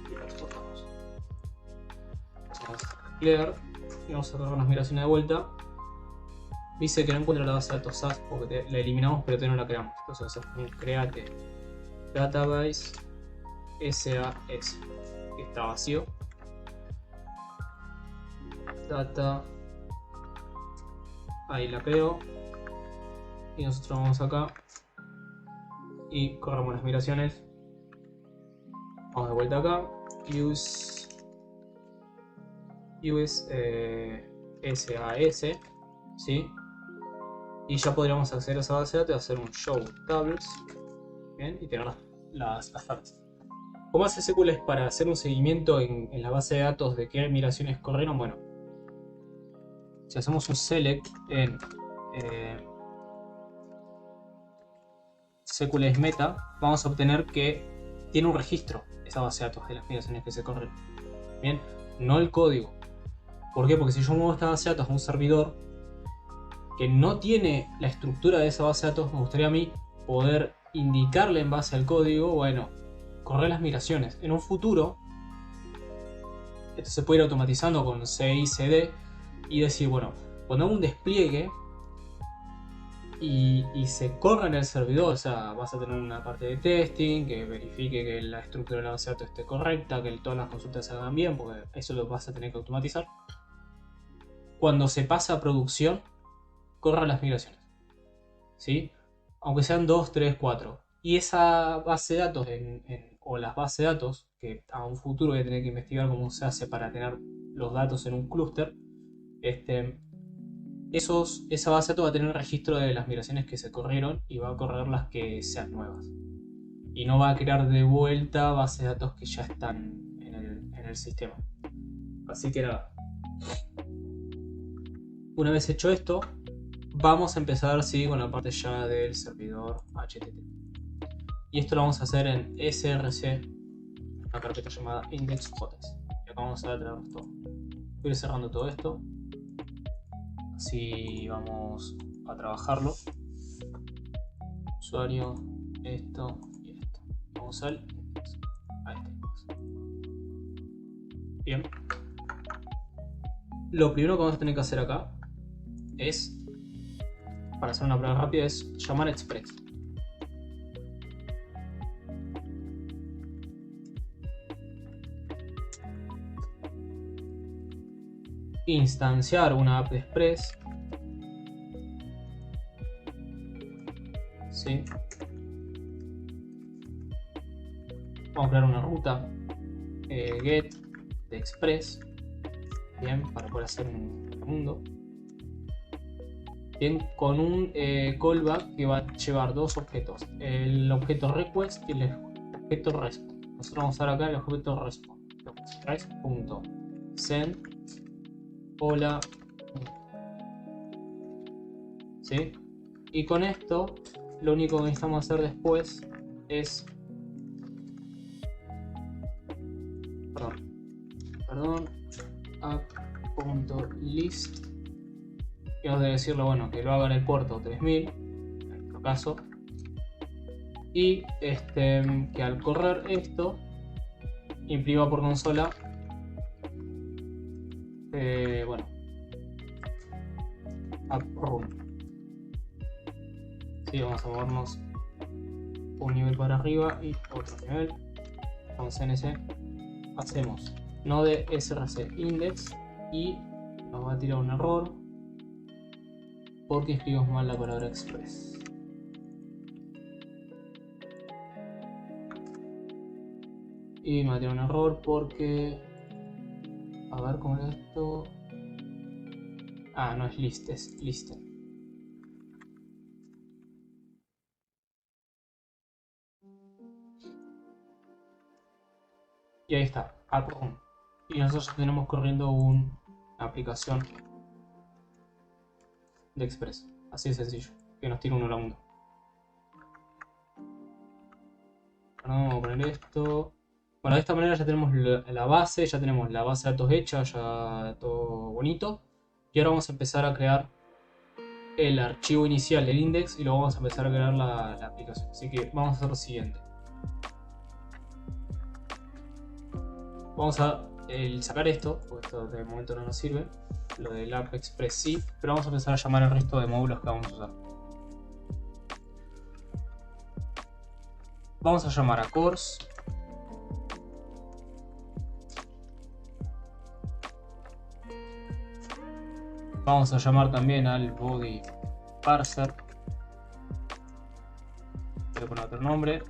Y lo exportamos. Vamos a clear. Y vamos a correr las migraciones de vuelta. Dice que no encuentra la base de datos SAS porque la eliminamos pero todavía no la creamos. Entonces hacemos create database SAS. Que está vacío. Data. Ahí la creo. Y nosotros vamos acá y corremos las migraciones. Vamos de vuelta acá. Use SAS, ¿sí? Y ya podríamos acceder a esa base de datos y hacer un show tables. Bien, y tener las tablas. ¿Cómo hace SQL es para hacer un seguimiento en la base de datos de qué migraciones corrieron? Bueno, si hacemos un select en SQL meta, vamos a obtener que tiene un registro esa base de datos de las migraciones que se corren. Bien, no el código. ¿Por qué? Porque si yo muevo esta base de datos a un servidor que no tiene la estructura de esa base de datos, me gustaría a mí poder indicarle en base al código, bueno, correr las migraciones. En un futuro, esto se puede ir automatizando con CI, CD y decir, bueno, cuando hago un despliegue y se corra en el servidor, o sea, vas a tener una parte de testing que verifique que la estructura de la base de datos esté correcta, que todas las consultas se hagan bien, porque eso lo vas a tener que automatizar. Cuando se pasa a producción, corran las migraciones, ¿sí? Aunque sean 2, 3, 4. Y esa base de datos o las bases de datos, que a un futuro voy a tener que investigar cómo se hace para tener los datos en un clúster, esa base de datos va a tener el registro de las migraciones que se corrieron y va a correr las que sean nuevas. Y no va a crear de vuelta bases de datos que ya están en el sistema. Así que nada. Una vez hecho esto, vamos a empezar ¿sí? con la parte ya del servidor HTTP. Y esto lo vamos a hacer en src, una carpeta llamada index.js. Y acá vamos a tener todo. Voy a ir cerrando todo esto. Así vamos a trabajarlo. Usuario, esto y esto. Vamos al index. A este index. Bien. Lo primero que vamos a tener que hacer acá es, para hacer una prueba rápida, es llamar a Express. Instanciar una app de Express. ¿Sí? Vamos a crear una ruta get de Express. Bien, para poder hacer un mundo. Bien, con un callback que va a llevar dos objetos: el objeto request y el objeto response. Nosotros vamos a usar acá el objeto response. Rest.send hola. ¿Sí? Y con esto lo único que necesitamos hacer después es app.list, y vamos a decirle, bueno, que lo haga en el puerto 3000 en nuestro caso, y que al correr esto imprima por consola bueno, app run. Sí, vamos a movernos un nivel para arriba y otro nivel. Con CNC hacemos node src index y nos va a tirar un error porque escribimos mal la palabra express. Y me va a tirar un error porque, a ver cómo es esto. Ah, no es list, es listen. Y ahí está, app run. Y nosotros ya tenemos corriendo una aplicación de Express. Así de sencillo, que nos tira un hola mundo. Bueno, vamos a poner esto. Bueno, de esta manera ya tenemos la base, ya tenemos la base de datos hecha, ya todo bonito. Y ahora vamos a empezar a crear el archivo inicial del index y luego vamos a empezar a crear la aplicación. Así que vamos a hacer lo siguiente. Vamos a sacar esto, porque esto de momento no nos sirve, lo del app express sí, pero vamos a empezar a llamar el resto de módulos que vamos a usar. Vamos a llamar a course. Vamos a llamar también al body parser. Voy a poner otro nombre.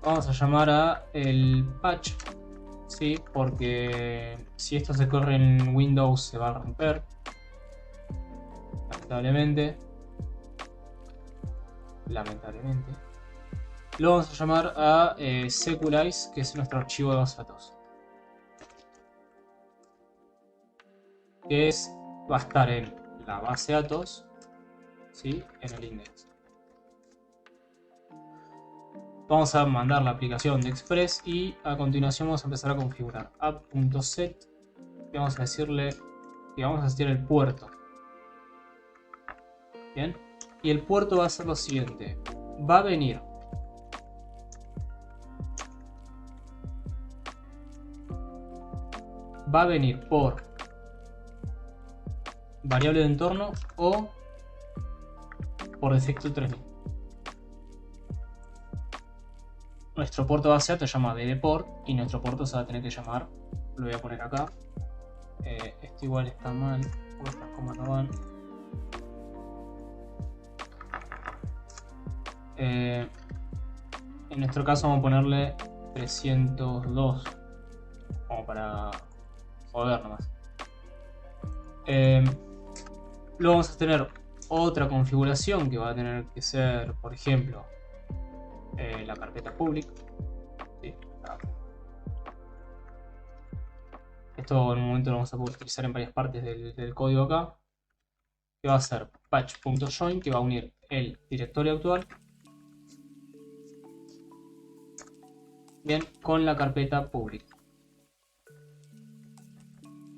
Vamos a llamar a el patch, ¿sí? Porque si esto se corre en Windows se va a romper, lamentablemente. Lo vamos a llamar a Sequelize, que es nuestro archivo de base de datos, que va a estar en la base de datos, ¿sí? En el index. Vamos a mandar la aplicación de Express y a continuación vamos a empezar a configurar app.set, y vamos a decirle que vamos a hacer el puerto. Bien, y el puerto va a ser lo siguiente: va a venir por variable de entorno o por defecto 3000. Nuestro puerto base de datos se llama ddport y nuestro puerto se va a tener que llamar, lo voy a poner acá, esto igual está mal, porque estas comas no van. En nuestro caso vamos a ponerle 302, como para joder nomás. Luego vamos a tener otra configuración que va a tener que ser, por ejemplo, la carpeta public, ¿sí? esto en un momento lo vamos a poder utilizar en varias partes del código acá, que va a ser patch.join, que va a unir el directorio actual, bien, con la carpeta pública.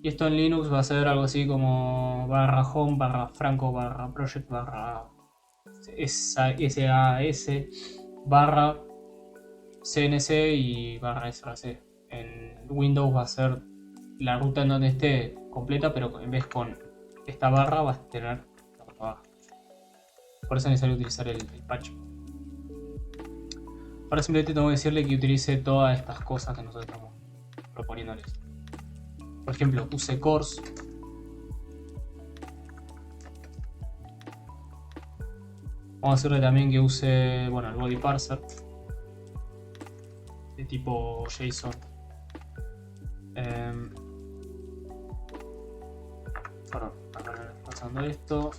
Y esto en Linux va a ser algo así como /home, /franco, /project, /sas, /cnc y /src. En Windows va a ser la ruta en donde esté completa, pero en vez con esta barra vas a tener la otra barra. Por eso es necesario utilizar el patch. Ahora simplemente tengo que decirle que utilice todas estas cosas que nosotros estamos proponiéndoles. Por ejemplo, use cores. Vamos a decirle también que use, bueno, el body parser de tipo JSON. Perdón, acá pasando esto.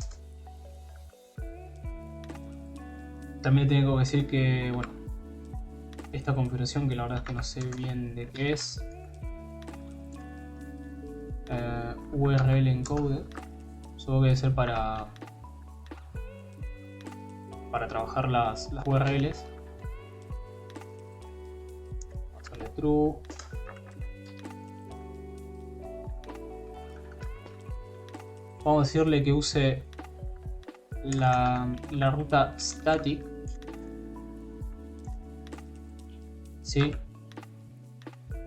También tengo que decir que, bueno, esta configuración, que la verdad es que no sé bien de qué es, URL encoded, supongo que debe ser para trabajar las URLs. Vamos a darle true. Vamos a decirle que use la ruta static, ¿sí?,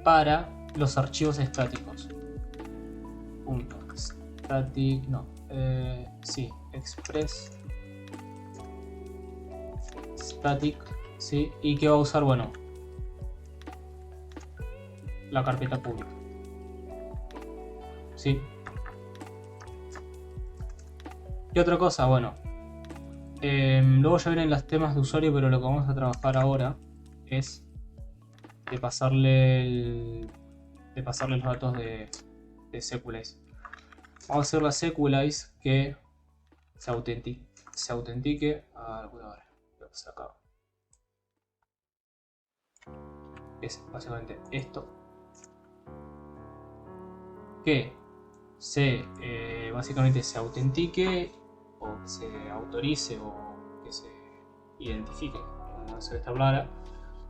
para los archivos estáticos. Punto static, no, sí, express static, ¿sí? Y que va a usar, bueno, la carpeta pública, ¿sí? Y otra cosa, bueno, luego ya vienen los temas de usuario, pero lo que vamos a trabajar ahora es de pasarle los datos de Sequelize. Vamos a hacer la Sequelize que se autentique a la computadora. Acá. Es básicamente esto, que básicamente se autentique, o que se autorice, o que se identifique, no sé esta palabra.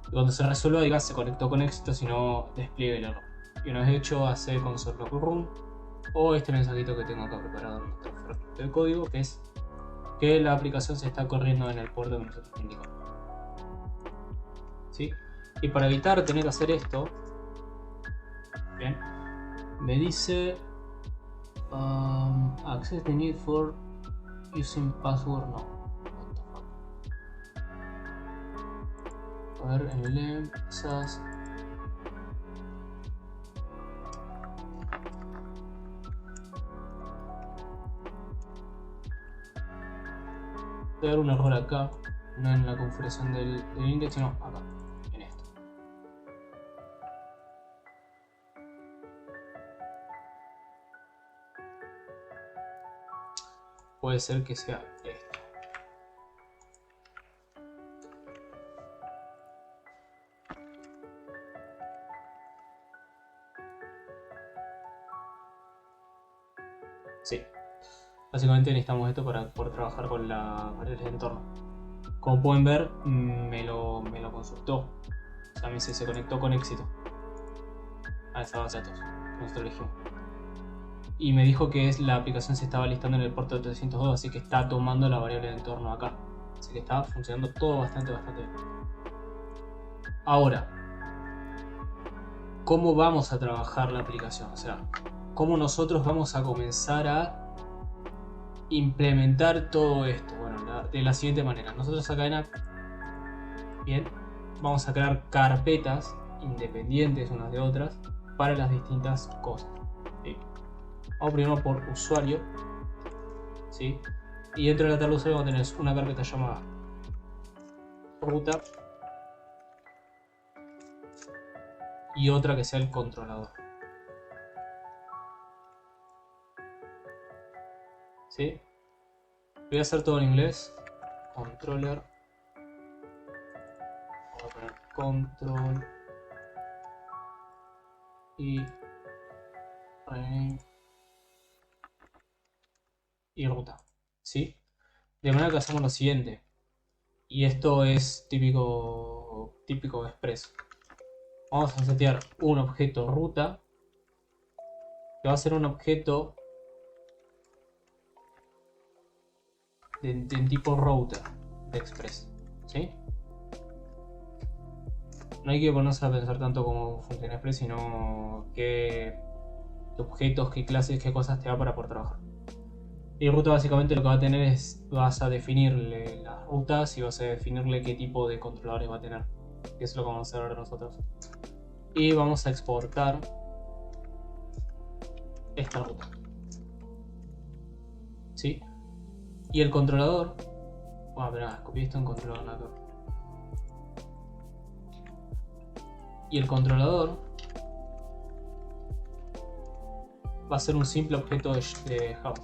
Y cuando se resuelva, diga se conectó con éxito, si no despliegue el error. Y una vez hecho, hace console log run, o este mensajito que tengo acá preparado en nuestro fragmento de código, que es que la aplicación se está corriendo en el puerto que nosotros indicamos, ¿sí? Y para evitar tener que hacer esto, bien, me dice access the need for using password, no. What the fuck. A ver, en el SAS. Voy a dar un error acá, no en la configuración del index, sino acá, en esto. Puede ser que sea esto. Sí. Básicamente necesitamos esto para poder trabajar con las variables de entorno. Como pueden ver, me lo consultó. O sea, se conectó con éxito a esa base de datos que nosotros elegimos. Y me dijo que la aplicación se estaba listando en el puerto de 302, así que está tomando la variable de entorno acá. Así que está funcionando todo bastante bien. Ahora, ¿cómo vamos a trabajar la aplicación? O sea, ¿cómo nosotros vamos a comenzar a implementar todo esto? Bueno, de la siguiente manera. Nosotros acá en App, bien, vamos a crear carpetas independientes unas de otras para las distintas cosas, ¿sí? Vamos primero por usuario, ¿sí? Y dentro de la tabla usuario vamos a tener una carpeta llamada ruta y otra que sea el controlador, ¿sí? Voy a hacer todo en inglés. Controller, voy a poner control y rename y ruta, ¿sí? De manera que hacemos lo siguiente. Y esto es típico de Express. Vamos a setear un objeto ruta, que va a ser un objeto de tipo router de Express, ¿sí? No hay que ponerse a pensar tanto cómo funciona Express, sino qué objetos, qué clases, qué cosas te da para poder trabajar. Y ruta básicamente lo que va a tener es, vas a definirle las rutas y vas a definirle qué tipo de controladores va a tener, que es lo que vamos a ver nosotros. Y vamos a exportar esta ruta, ¿sí? Y el controlador, espera, copié esto en controlador nator. Y el controlador va a ser un simple objeto de Java.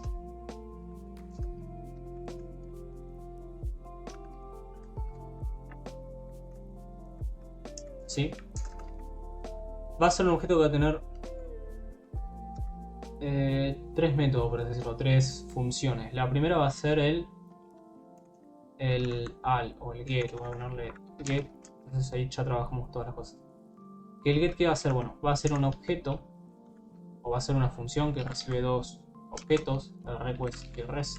¿Sí? Va a ser un objeto que va a tener tres métodos, por así decirlo, tres funciones. La primera va a ser el al o el get, voy a ponerle get, entonces ahí ya trabajamos todas las cosas. ¿El get qué va a hacer? Bueno, va a ser un objeto o va a ser una función que recibe dos objetos, el request y el res.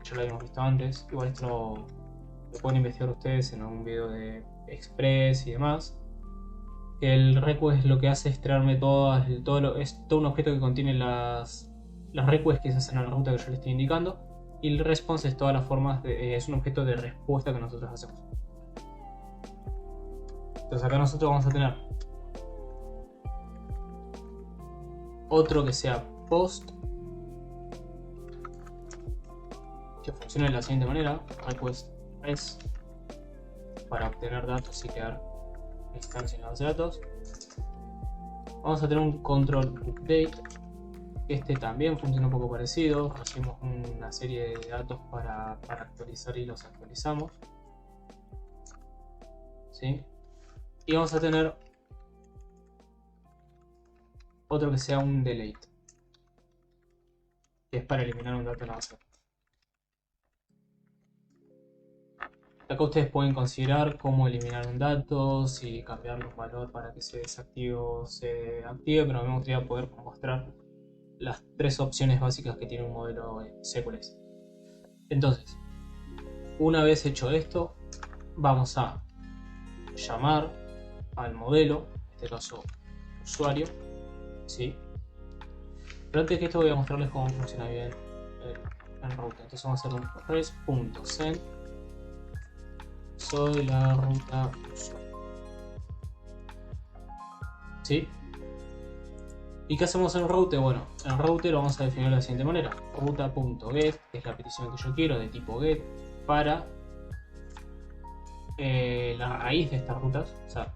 Ya lo habíamos visto antes, igual esto lo pueden investigar ustedes en algún video de Express y demás. El request lo que hace es traerme es todo un objeto que contiene las requests que se hacen en la ruta que yo les estoy indicando. Y el response es todas las formas es un objeto de respuesta que nosotros hacemos. Entonces acá nosotros vamos a tener otro que sea post, que funcione de la siguiente manera: request res para obtener datos y crear instancias en la base de datos. Vamos a tener un control update. Este también funciona un poco parecido. Recibimos una serie de datos para actualizar y los actualizamos, ¿sí? Y vamos a tener otro que sea un delete, que es para eliminar un dato en la base. Acá ustedes pueden considerar cómo eliminar un dato, si cambiarle un valor para que se desactive o se active, pero me gustaría poder mostrar las tres opciones básicas que tiene un modelo CQLS. Entonces, una vez hecho esto, vamos a llamar al modelo, en este caso usuario, ¿sí? Pero antes que esto voy a mostrarles cómo funciona bien el router. Entonces vamos a hacer un res.send soy la ruta usuario, ¿sí? ¿Y qué hacemos en el router? Bueno, en el router lo vamos a definir de la siguiente manera: ruta.get, que es la petición que yo quiero de tipo get, para la raíz de estas rutas. O sea,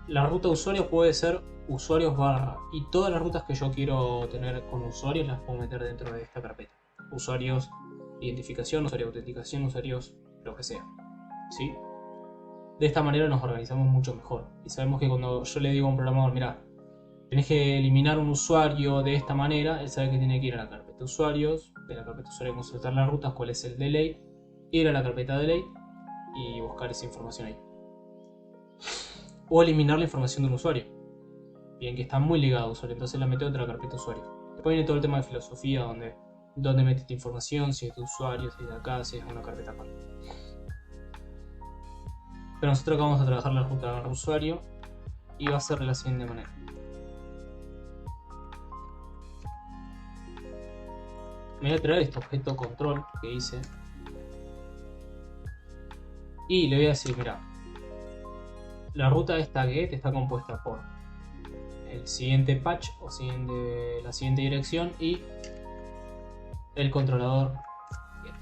la ruta usuario puede ser usuarios barra, y todas las rutas que yo quiero tener con usuarios las puedo meter dentro de esta carpeta. Usuarios identificación, usuario autenticación, usuarios lo que sea, ¿sí? De esta manera nos organizamos mucho mejor. Y sabemos que cuando yo le digo a un programador, mira, tenés que eliminar un usuario de esta manera, él sabe que tiene que ir a la carpeta usuarios, de la carpeta usuario consultar las rutas, cuál es el delay, ir a la carpeta delay y buscar esa información ahí. O eliminar la información de un usuario, bien, que está muy ligado a usuario, entonces la mete a otra carpeta usuario. Después viene todo el tema de filosofía, donde metes información, si es de usuario, si es de acá, si es una carpeta aparte. Pero nosotros acá vamos a trabajar la ruta de usuario y va a ser de la siguiente manera. Me voy a traer este objeto control que hice y le voy a decir, mira, la ruta de esta get está compuesta por el siguiente patch o la siguiente dirección y el controlador get,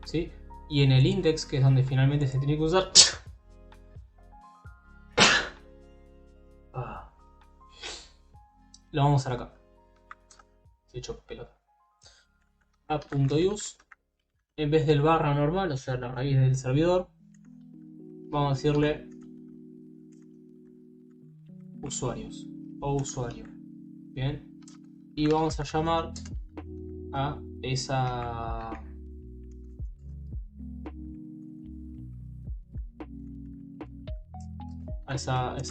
¿sí? Y en el index, que es donde finalmente se tiene que usar, lo vamos a usar acá. Se hecho pelota. App.use, en vez del barra normal, o sea, la raíz del servidor, vamos a decirle usuarios o usuario. Bien. Y vamos a llamar a esa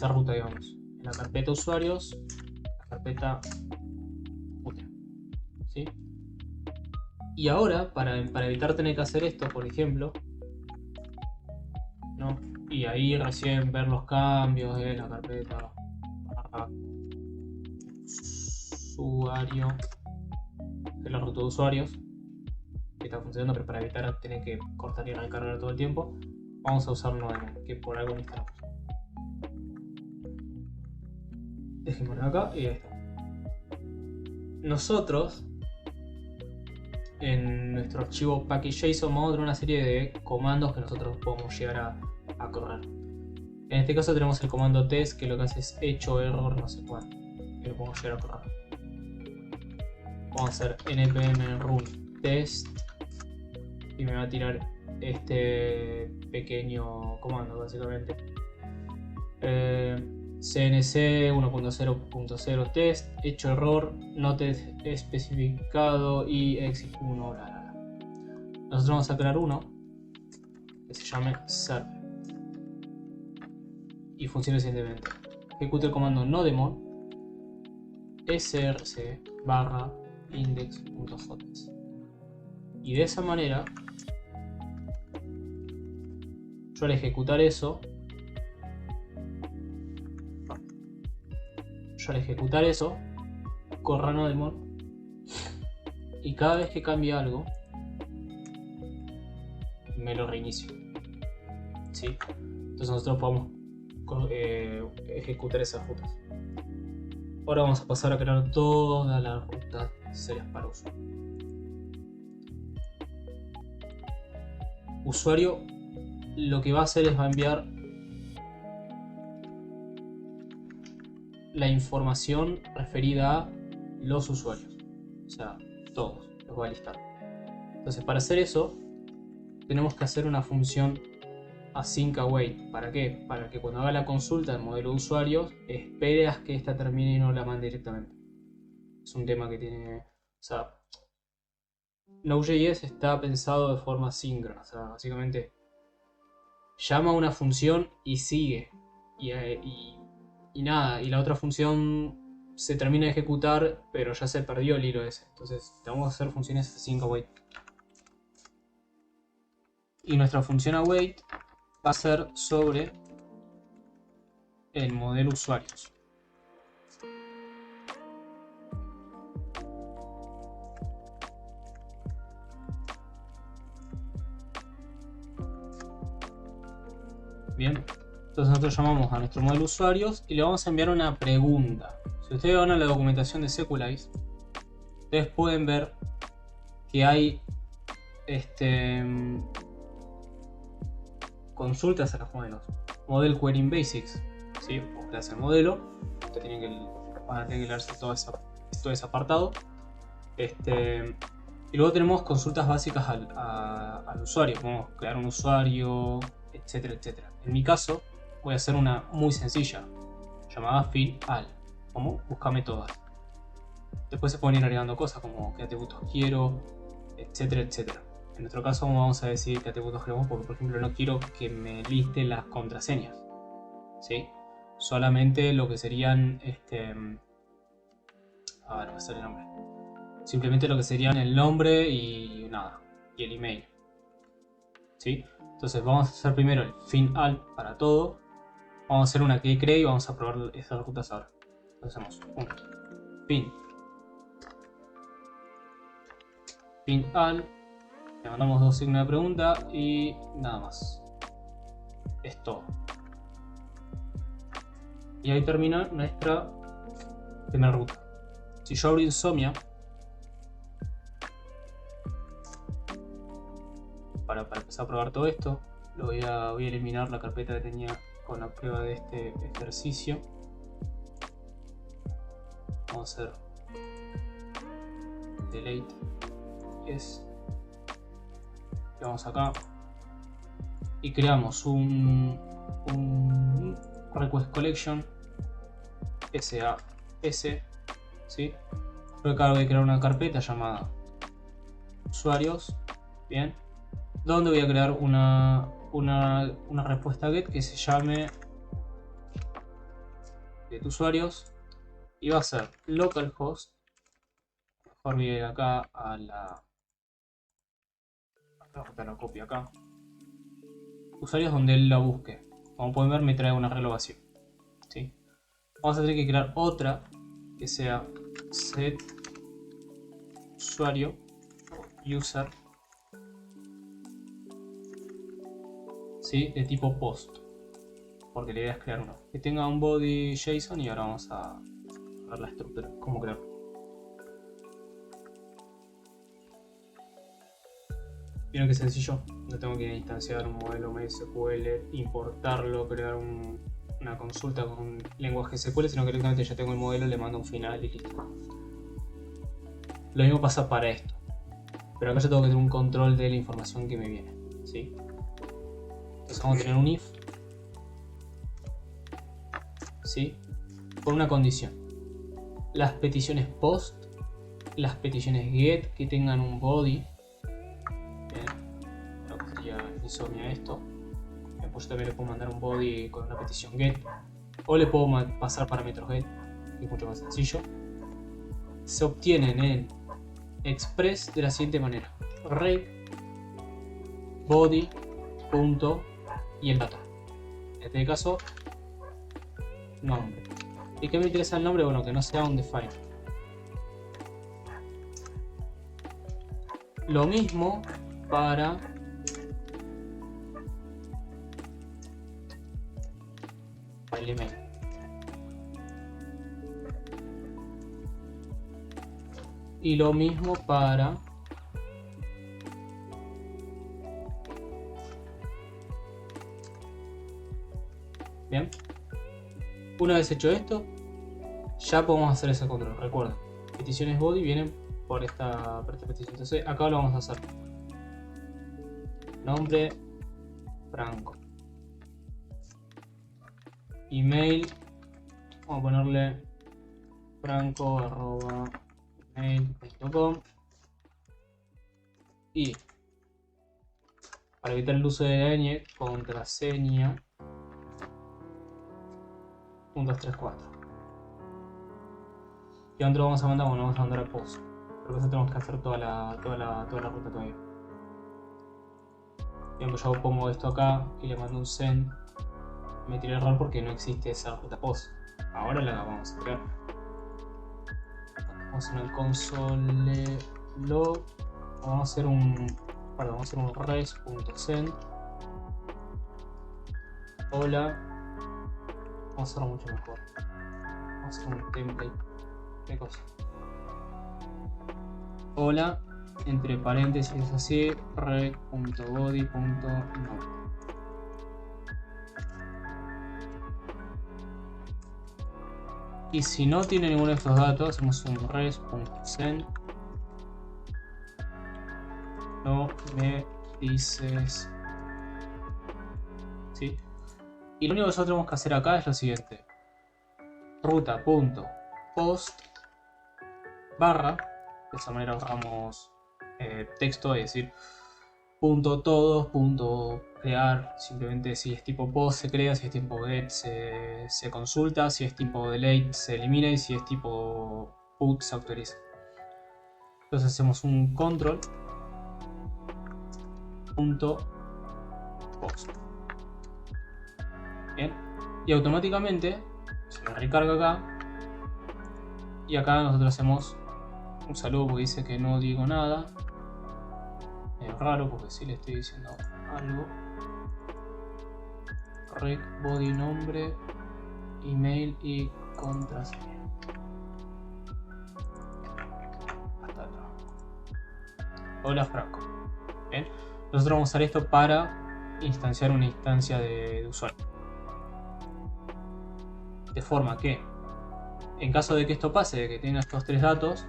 ruta, digamos. En la carpeta usuarios, la carpeta UTE. ¿Sí? Y ahora, para evitar tener que hacer esto, por ejemplo, ¿no? Y ahí recién ver los cambios de la carpeta usuario, de la ruta de usuarios, que está funcionando, pero para evitar tener que cortar y recargar todo el tiempo, vamos a usar Nodemon, que por algo instalamos. Dejémoslo acá y ahí está. Nosotros en nuestro archivo package.json vamos a tener una serie de comandos que nosotros podemos llegar a correr. En este caso tenemos el comando test, que lo que hace es hecho error no sé cuánto, que lo podemos llegar a correr. Vamos a hacer npm run test y me va a tirar este pequeño comando básicamente. CNC 1.0.0 test, hecho error, no test especificado y exit 1, bla bla bla. Nosotros vamos a crear uno que se llame server y funcione siguientemente. Ejecute el comando nodemon src barra index.js y de esa manera yo al ejecutar eso corra nodemon y cada vez que cambie algo me lo reinicio, ¿sí? Entonces nosotros podemos ejecutar esas rutas. Ahora vamos a pasar a crear todas las rutas necesarias para uso. Usuario lo que va a hacer es va a enviar la información referida a los usuarios, o sea, todos los va a listar. Entonces, para hacer eso tenemos que hacer una función async await. ¿Para qué? Para que cuando haga la consulta del modelo de usuarios espere a que esta termine y no la mande directamente. Es un tema que tiene, o sea, Node.js está pensado de forma síncrona, o sea, básicamente llama a una función y sigue y nada, y la otra función se termina de ejecutar, pero ya se perdió el hilo ese. Entonces vamos a hacer funciones async await. Y nuestra función await va a ser sobre el modelo usuarios. Bien, entonces nosotros llamamos a nuestro modelo usuarios y le vamos a enviar una pregunta. Si ustedes van a la documentación de Sequelize, ustedes pueden ver que hay consultas a los modelos. Model Querying Basics, ¿sí? O clase de modelo. Ustedes van a tener que leerse todo ese apartado. Y luego tenemos consultas básicas al usuario. Podemos crear un usuario, etcétera, etcétera. En mi caso, voy a hacer una muy sencilla, llamada fill_all, como búscame todas. Después se pueden ir agregando cosas como qué atributos quiero, etcétera, etcétera. En nuestro caso vamos a decir qué atributos queremos porque, por ejemplo, no quiero que me liste las contraseñas, ¿sí? Solamente lo que serían, a ver, va a ser el nombre. Simplemente lo que serían el nombre y nada, y el email, ¿sí? Entonces vamos a hacer primero el fill_all para todo. Vamos a hacer una que cree y vamos a probar esas rutas ahora. Entonces hacemos un fill_all, le mandamos dos signos de pregunta y nada más. Es todo. Y ahí termina nuestra primera ruta. Si yo abro Insomnia para empezar a probar todo esto, voy a eliminar la carpeta que tenía con la prueba de este ejercicio. Vamos a hacer delete yes. Vamos acá y creamos un request collection SAS, ¿sí? Luego acá voy a crear una carpeta llamada usuarios, bien, donde voy a crear una respuesta get que se llame get usuarios y va a ser localhost. Mejor voy a ir acá a la copia acá. Usuarios donde él la busque. Como pueden ver me trae un arreglo vacío, ¿sí? Vamos a tener que crear otra que sea set usuario user, ¿sí? De tipo post, porque la idea es crear uno que tenga un body JSON. Y ahora vamos a ver la estructura, cómo crearlo. Miren qué sencillo, no tengo que instanciar un modelo MySQL, importarlo, crear una consulta con lenguaje SQL, sino que directamente ya tengo el modelo, le mando un final y listo. Lo mismo pasa para esto, pero acá yo tengo que tener un control de la información que me viene, ¿sí? Entonces vamos a tener un if, ¿sí? Con una condición: las peticiones post, las peticiones get que tengan un body. Insomnia esto, pues yo también le puedo mandar un body con una petición get, o le puedo pasar parámetros get, que es mucho más sencillo. Se obtienen en express de la siguiente manera: reg body punto y el dato, en este caso nombre. ¿Y qué me interesa el nombre? Bueno, que no sea un define. Lo mismo para el email. Y lo mismo para bien. Una vez hecho esto, ya podemos hacer ese control. Recuerden, peticiones body vienen por esta petición. Entonces acá lo vamos a hacer: nombre Franco, email, vamos a ponerle franco@gmail.com, y para evitar el uso de la ñ, contraseña 1234. ¿Y dónde lo vamos a mandar? Bueno, vamos a mandar a post, pero eso tenemos que hacer toda la ruta todavía. Bien, pues yo pongo esto acá y le mando un send. Me tiré error porque no existe esa ruta post. Ahora la vamos a crear. Vamos a hacer una console log. Vamos a hacer un res.send. Hola. Vamos a hacerlo mucho mejor. Vamos a hacer un template. ¿Qué cosa? Hola, entre paréntesis así, reg.body.no. Y si no tiene ninguno de estos datos, hacemos un res.send. No me dices, ¿sí? Y lo único que nosotros tenemos que hacer acá es lo siguiente: ruta.post barra, de esa manera ahorramos texto, es decir, punto todos, punto crear, simplemente si es tipo post se crea, si es tipo get se consulta, si es tipo delete se elimina y si es tipo put se autoriza. Entonces hacemos un control punto post. Bien, y automáticamente se me recarga acá, y acá nosotros hacemos un saludo porque dice que no digo nada. Es raro porque sí le estoy diciendo algo. Rec, body, nombre, email y contraseña. Hasta acá. Hola Franco. Bien, nosotros vamos a usar esto para instanciar una instancia de usuario. De forma que, en caso de que esto pase, de que tenga estos tres datos,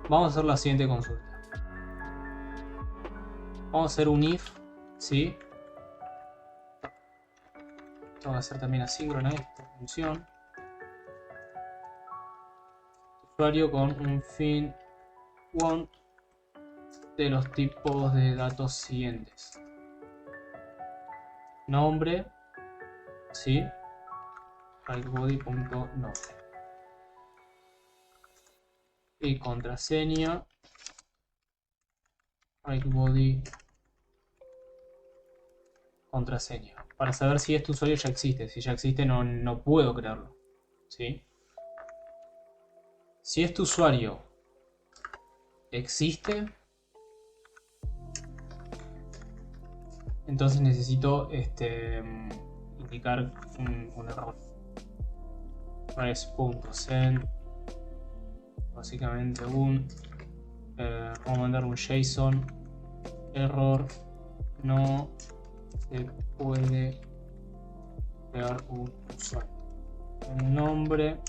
vamos a hacer la siguiente consulta. Vamos a hacer un if, ¿sí? Esto va a ser también asíncrona esta función. usuario con un fin want de los tipos de datos siguientes. Nombre, sí, rightbody.nombre. Y contraseña, rightbody contraseña. Para saber si este usuario ya existe. Si ya existe no puedo crearlo. ¿Sí? Si este usuario existe, entonces necesito indicar un error. Res.send, básicamente vamos a mandar un JSON error, no se puede crear un usuario. El nombre,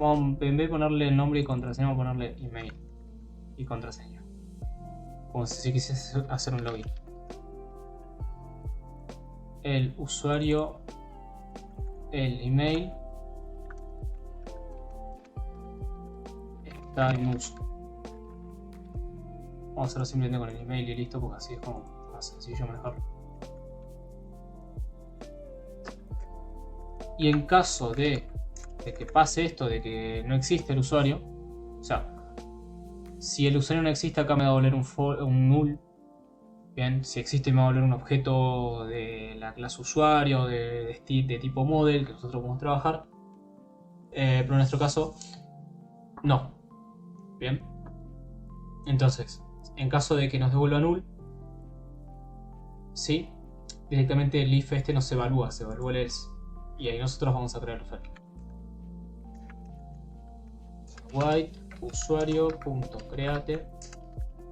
en vez de ponerle nombre y contraseña, vamos a ponerle email y contraseña, como si quisiese hacer un login. El usuario, el email está en uso. Vamos a hacerlo simplemente con el email y listo, porque así es como más sencillo manejarlo. Y en caso de que pase esto, de que no existe el usuario, o sea, si el usuario no existe, acá me va a volver un null. Bien, si existe me va a volver un objeto de la clase usuario, de tipo model, que nosotros podemos trabajar. Pero en nuestro caso, no. Bien. Entonces, en caso de que nos devuelva null, sí, directamente el if no se evalúa el else. Y ahí nosotros vamos a crear el usuario. White usuario.create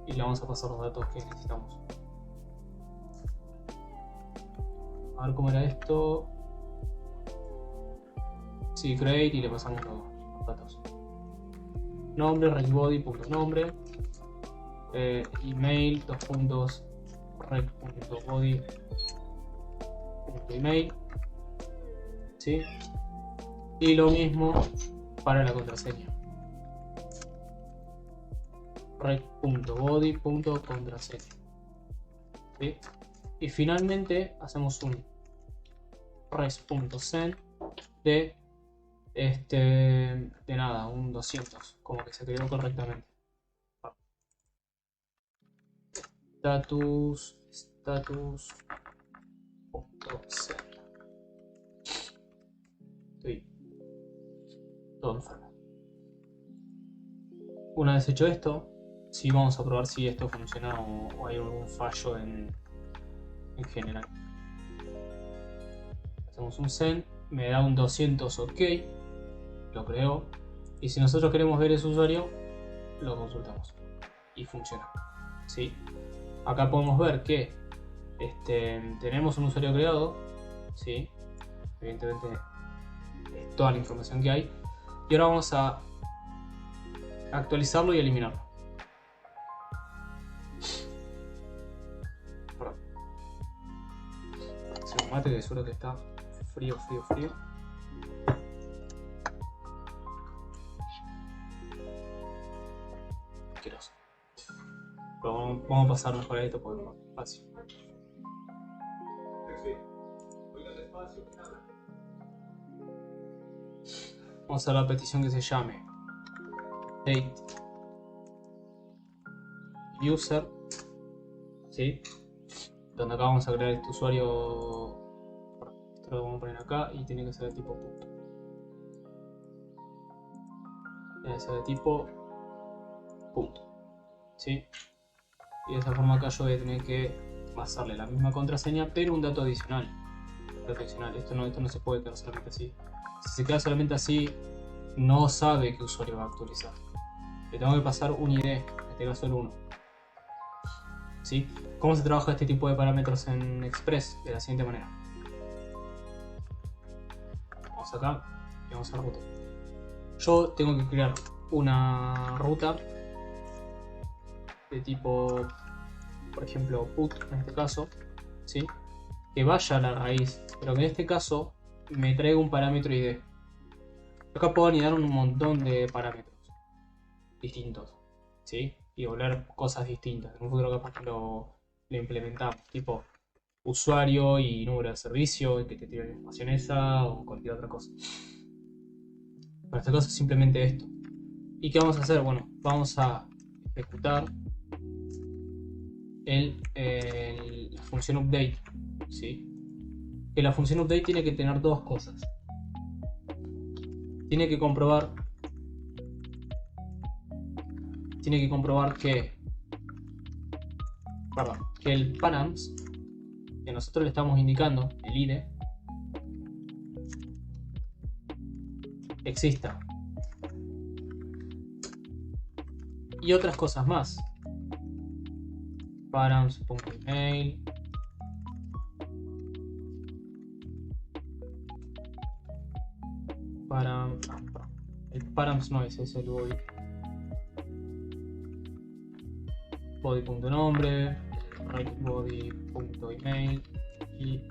y le vamos a pasar los datos que necesitamos. A ver cómo era esto. Sí, create y le pasamos los datos. Nombre, rightbody.nombre, email, rec.body.email, ¿sí? Y lo mismo para la contraseña. rec.body.contraseña, ¿sí? Y finalmente hacemos un res.send de nada, un 200, como que se creó correctamente. Status.send. Estoy todo enfermo. Una vez hecho esto, sí vamos a probar si esto funciona o hay algún fallo en general. Hacemos un send, me da un 200 ok, lo creo, y si nosotros queremos ver ese usuario, lo consultamos y funciona. ¿Sí? Acá podemos ver que tenemos un usuario creado, ¿sí? Evidentemente es toda la información que hay, y ahora vamos a actualizarlo y eliminarlo. Se me mate, que seguro que está frío. Asqueroso. Pero vamos a pasar mejor a esto porque es más fácil. Vamos a la petición que se llame date user, ¿sí? Donde acá vamos a crear este usuario. Esto lo vamos a poner acá y tiene que ser de tipo punto. Tiene que ser de tipo punto, ¿sí? Y de esa forma acá yo voy a tener que pasarle la misma contraseña, pero un dato adicional. Esto no se puede quedar solamente así. Si se queda solamente así, no sabe qué usuario va a actualizar. Le tengo que pasar un ID, en este caso el 1. ¿Sí? ¿Cómo se trabaja este tipo de parámetros en Express? De la siguiente manera. Vamos acá y vamos a ruta. Yo tengo que crear una ruta de tipo, por ejemplo, put en este caso, ¿sí? Que vaya a la raíz, pero que en este caso me traiga un parámetro ID. Acá puedo anidar un montón de parámetros. distintos, ¿sí? Y volver cosas distintas. En un futuro capaz que lo implementamos, tipo usuario y número de servicio, y que te tire la información esa o cualquier otra cosa. Para este caso es simplemente esto. ¿Y qué vamos a hacer? Bueno, vamos a ejecutar la función update, ¿sí? Que la función update tiene que tener dos cosas. Tiene que comprobar que el params que nosotros le estamos indicando, el IDE, exista. Y otras cosas más. Params.email. El params no es el body. Body.nombre, body.email y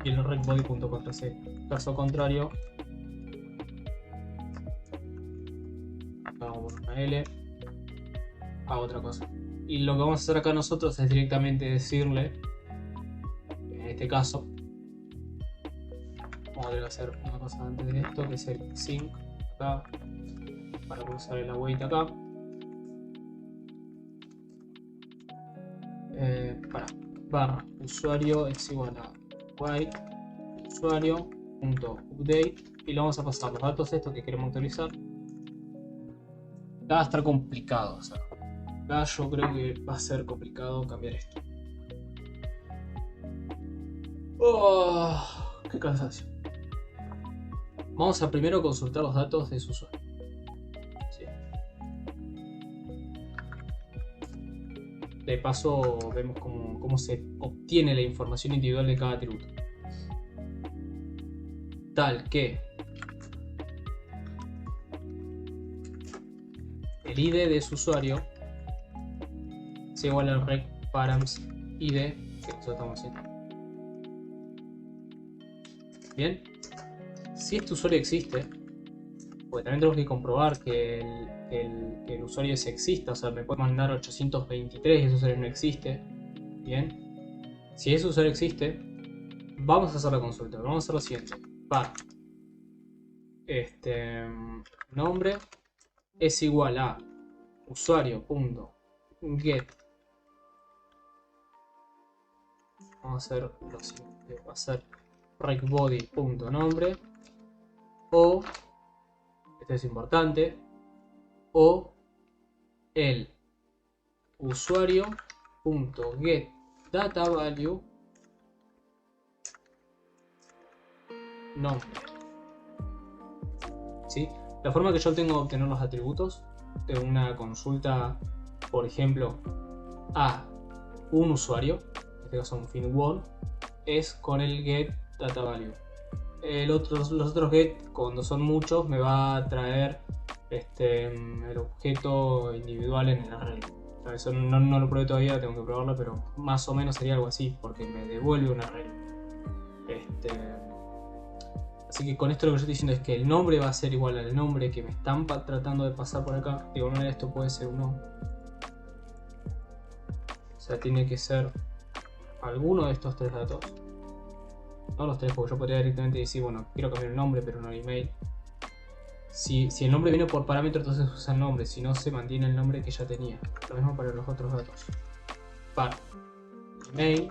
el regbody.contraseña. Caso contrario, hago una L, hago otra cosa. Y lo que vamos a hacer acá nosotros es directamente decirle, en este caso, vamos a tener que hacer una cosa antes de esto, que es el sync acá, para cruzar el await acá. Barra usuario es igual a await usuario.update y le vamos a pasar los datos estos que queremos actualizar. Va a estar complicado, o sea, acá yo creo que va a ser complicado cambiar esto. Oh, qué cansancio. Vamos a primero consultar los datos de su usuario. Sí. De paso vemos cómo se obtiene la información individual de cada atributo. Tal que el ID de su usuario sea igual al rec params ID que nosotros estamos haciendo. Bien, si este usuario existe, porque también tenemos que comprobar que el usuario ese exista, o sea, me puede mandar 823 y ese usuario no existe. Bien, si ese usuario existe, vamos a hacer la consulta. Vamos a hacer lo siguiente: var nombre es igual a usuario.get. Vamos a hacer lo siguiente: va a ser regbody.nombre o, esto es importante, o el usuario.getDataValue nombre. ¿Sí? La forma que yo tengo de obtener los atributos de una consulta, por ejemplo, a un usuario, en este caso un fin1, es con el getDataValue. Los otros get, cuando son muchos, me va a traer el objeto individual en el array. O sea, eso no lo probé todavía, tengo que probarlo, pero más o menos sería algo así, porque me devuelve un array. Así que con esto lo que yo estoy diciendo es que el nombre va a ser igual al nombre que me están tratando de pasar por acá. De igual manera esto puede ser un no. O sea, tiene que ser alguno de estos tres datos. No los tres, porque yo podría directamente decir, bueno, quiero cambiar el nombre, pero no el email. Si el nombre viene por parámetro, entonces usa el nombre. Si no, se mantiene el nombre que ya tenía. Lo mismo para los otros datos. Para email.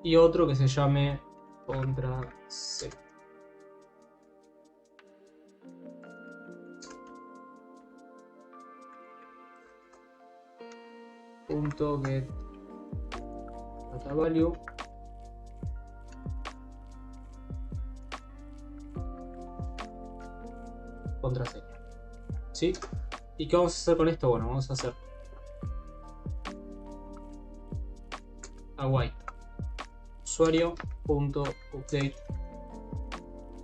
Y otro que se llame contraseña. .get dataValue contraseña. ¿Sí? ¿Y qué vamos a hacer con esto? Bueno, vamos a hacer await usuario.update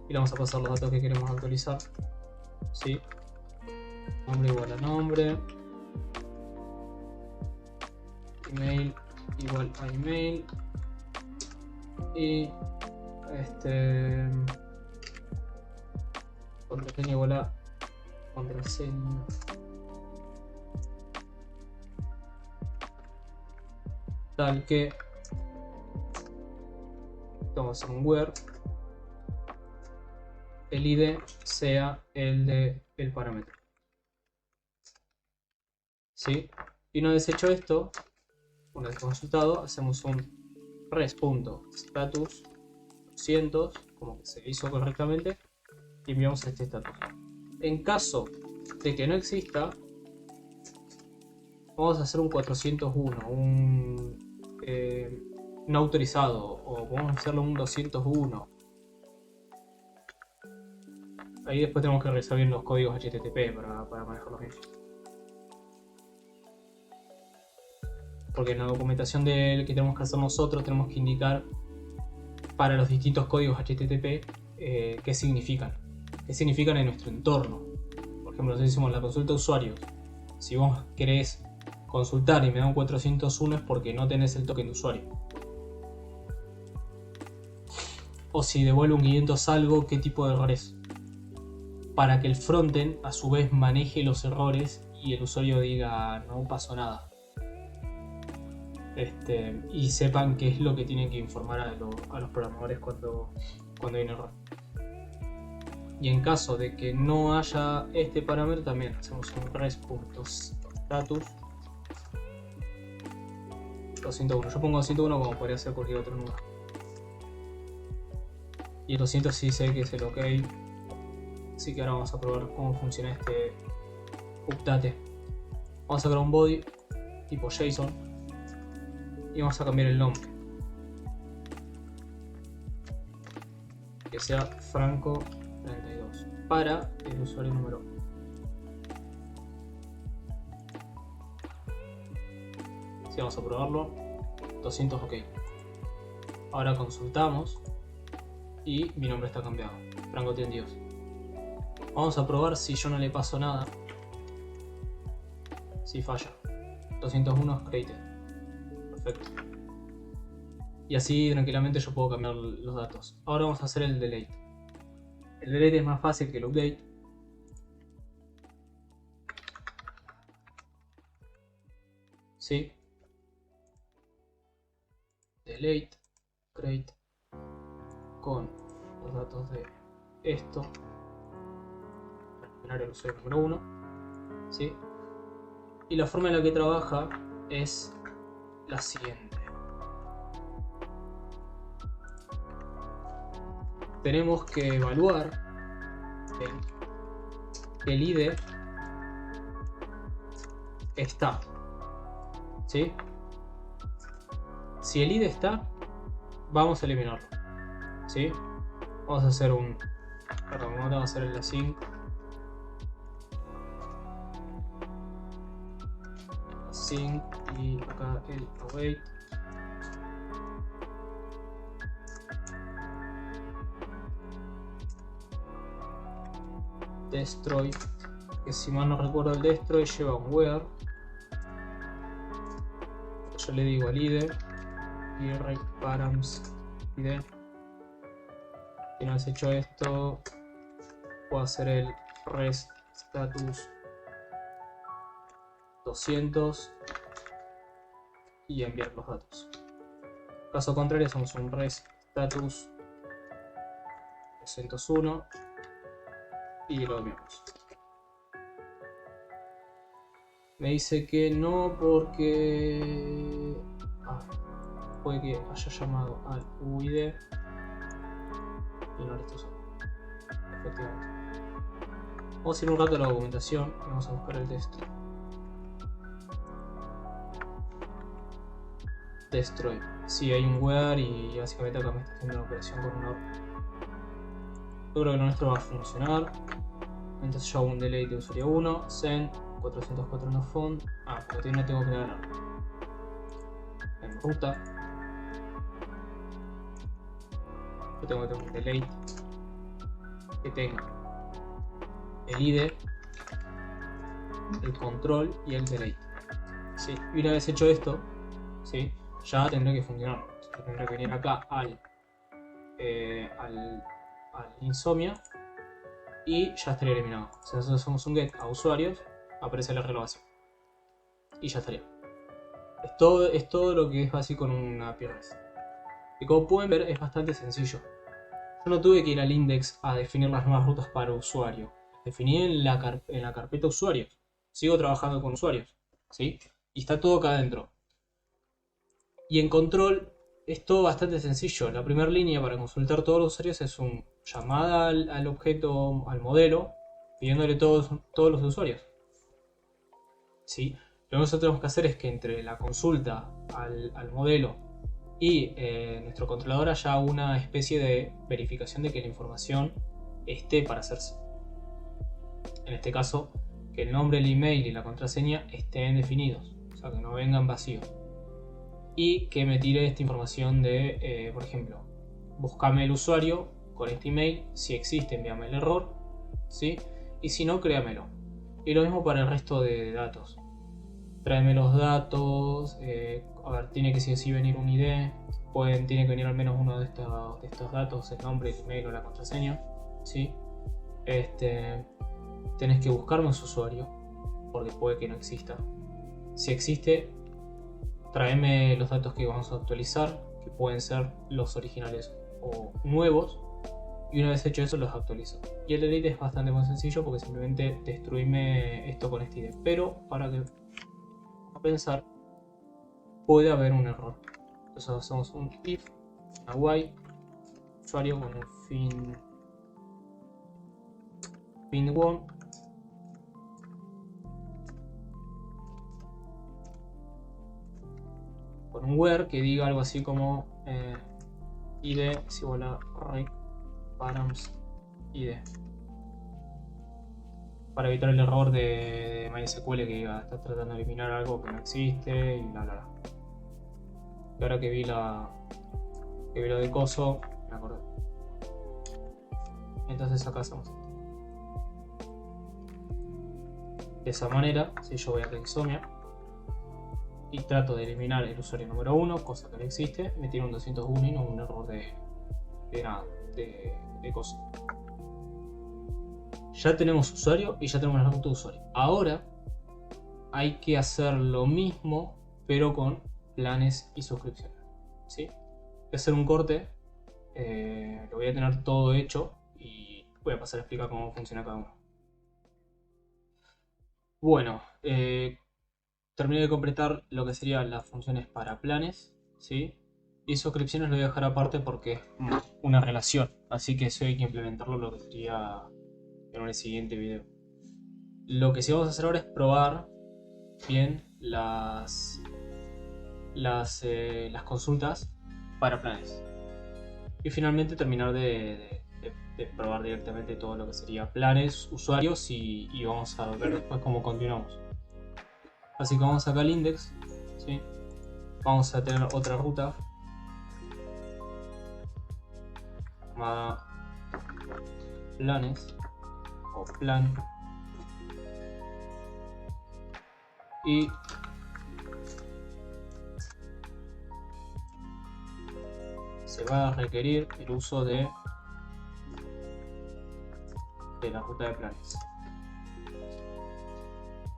y le vamos a pasar los datos que queremos actualizar. ¿Sí? Nombre igual a nombre. Email igual a email. Y contraseña igual a contraseña. Tal que vamos a hacer un where el ID sea el del parámetro. ¿Sí? Y una vez hecho esto, una vez consultado, hacemos un res.status 200, como que se hizo correctamente, y enviamos este status. En caso de que no exista, vamos a hacer un 401, un no autorizado, o vamos a hacerlo un 201. Ahí después tenemos que revisar bien los códigos HTTP para manejarlos bien. Porque en la documentación que tenemos que hacer nosotros tenemos que indicar para los distintos códigos HTTP qué significan en nuestro entorno. Por ejemplo, nosotros hicimos la consulta de usuarios. Si vos querés consultar y me da un 401 es porque no tenés el token de usuario. O si devuelve un 500 algo, ¿qué tipo de error es? Para que el frontend a su vez maneje los errores y el usuario diga no pasó nada. Y sepan qué es lo que tienen que informar a los programadores cuando hay un error. Y en caso de que no haya este parámetro, también hacemos un res.status 201. Yo pongo 201 como podría ser cualquier otro número. Y el 200 sí sé que es el OK. Así que ahora vamos a probar cómo funciona este update. Vamos a crear un body tipo JSON y vamos a cambiar el nombre, que sea Franco 32 para el usuario número 1. Si vamos a probarlo, 200 OK. Ahora consultamos y mi nombre está cambiado, Franco 32. Vamos a probar si yo no le paso nada. Si falla, 201 es created. Perfecto. Y así tranquilamente yo puedo cambiar los datos. Ahora vamos a hacer el delete. El delete es más fácil que el update. ¿Sí? Delete, create con los datos de esto. Para el usuario número 1. ¿Sí? Y la forma en la que trabaja es la siguiente. Tenemos que evaluar el ID está. ¿Sí? Si el ID está, vamos a eliminarlo. ¿Sí? Vamos a hacer vamos a hacer el async. Async y acá el await. Destroy, que si mal no recuerdo el destroy lleva un where. Yo le digo al ID y write params ID. Si no has hecho esto, puedo hacer el res status 200 y enviar los datos. Caso contrario, hacemos un res status 201 y lo enviamos. Me dice que no porque puede que haya llamado al UID y no lo está usando. Efectivamente. Vamos a ir un rato a la documentación y vamos a buscar el destroy. Destroy. Sí, hay un where y básicamente acá me está haciendo una operación con un OR. Yo creo que lo nuestro va a funcionar. Entonces yo hago un delete de usuario 1, send 404 no found. Porque no tengo que ganar. En ruta. Yo tengo que tener un delete que tenga el ID el control y el delete. ¿Sí? Y una vez hecho esto, ¿sí? Ya tendrá que funcionar. Tendré que venir acá al Insomnia y ya estaría eliminado. Si nosotros hacemos un get a usuarios, aparece la renovación y ya estaría. Es todo lo que es básico en una API REST. Y como pueden ver, es bastante sencillo. Yo no tuve que ir al index a definir las nuevas rutas para usuario. Definí en la carpeta usuarios. Sigo trabajando con usuarios, ¿sí? Y está todo acá adentro. Y en control es todo bastante sencillo. La primera línea para consultar todos los usuarios es un llamada al objeto, al modelo, pidiéndole todos los usuarios. ¿Sí? Lo que nosotros tenemos que hacer es que entre la consulta al modelo y nuestro controlador haya una especie de verificación de que la información esté para hacerse. En este caso, que el nombre, el email y la contraseña estén definidos, o sea, que no vengan vacíos. Y que me tire esta información de, por ejemplo, buscame el usuario con este email, si existe envíame el error, ¿sí? Y si no, créamelo. Y lo mismo para el resto de datos. Tráeme los datos, a ver, tiene que sí o sí venir un ID, tiene que venir al menos uno de estos datos, el nombre, el email o la contraseña, ¿sí? Tenés que buscarme ese usuario, porque puede que no exista. Si existe, tráeme los datos que vamos a actualizar, que pueden ser los originales o nuevos, y una vez hecho eso los actualizo. Y el delete es bastante más sencillo porque simplemente destruirme esto con este ID. Pero para que a pensar, puede haber un error. Entonces hacemos un if, una while, usuario con un fin1, con un where que diga algo así como id es igual a params id, para evitar el error de MySQL que está tratando de eliminar algo que no existe y bla bla bla. Y ahora que vi lo de coso, me acordé. Entonces acá hacemos esto. De esa manera, si yo voy a la Insomnia y trato de eliminar el usuario número 1, cosa que no existe, me tiene un 201 y no un error de coso. Ya tenemos usuario y ya tenemos la ruta de usuario. Ahora hay que hacer lo mismo, pero con planes y suscripciones, ¿sí? Voy a hacer un corte, lo voy a tener todo hecho y voy a pasar a explicar cómo funciona cada uno. Bueno, terminé de completar lo que serían las funciones para planes, ¿sí? Y suscripciones lo voy a dejar aparte porque es una relación, así que eso hay que implementarlo lo que sería en el siguiente video. Lo que sí vamos a hacer ahora es probar bien las consultas para planes. Y finalmente terminar de probar directamente todo lo que sería planes, usuarios y vamos a ver después cómo continuamos. Así que vamos acá al index, ¿sí? Vamos a tener otra ruta llamada planes o plan y se va a requerir el uso de la ruta de planes,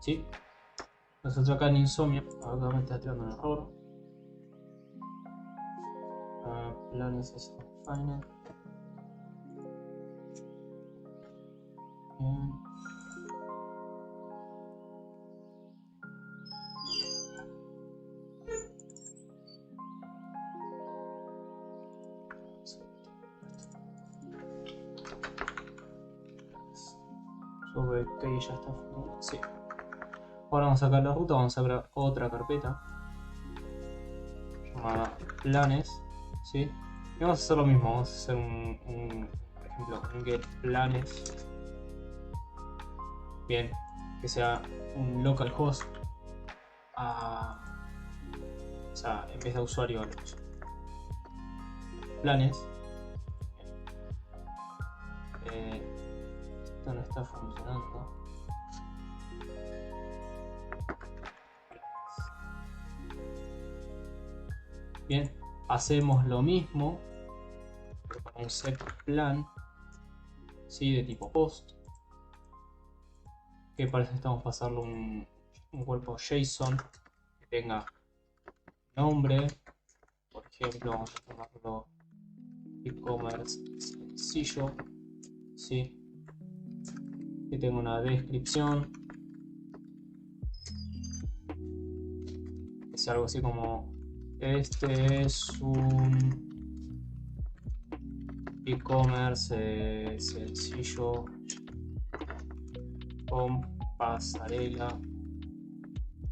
¿sí? Nosotros acá en Insomnia, acá me está tirando un error. Planes es final. Bien. Sobre que ya está funcionando. Sí. Ahora vamos a sacar la ruta, vamos a crear otra carpeta llamada planes, ¿sí? Y vamos a hacer lo mismo, vamos a hacer por ejemplo, un get planes, bien, que sea un localhost o sea, en vez de usuario a los planes. Esto no está funcionando. Bien, hacemos lo mismo con un set plan, ¿sí? De tipo post, que para eso necesitamos pasarle un cuerpo JSON que tenga nombre, por ejemplo, vamos a llamarlo e-commerce sencillo, ¿sí? Que tenga una descripción, que sea algo así como: este es un e-commerce sencillo con pasarela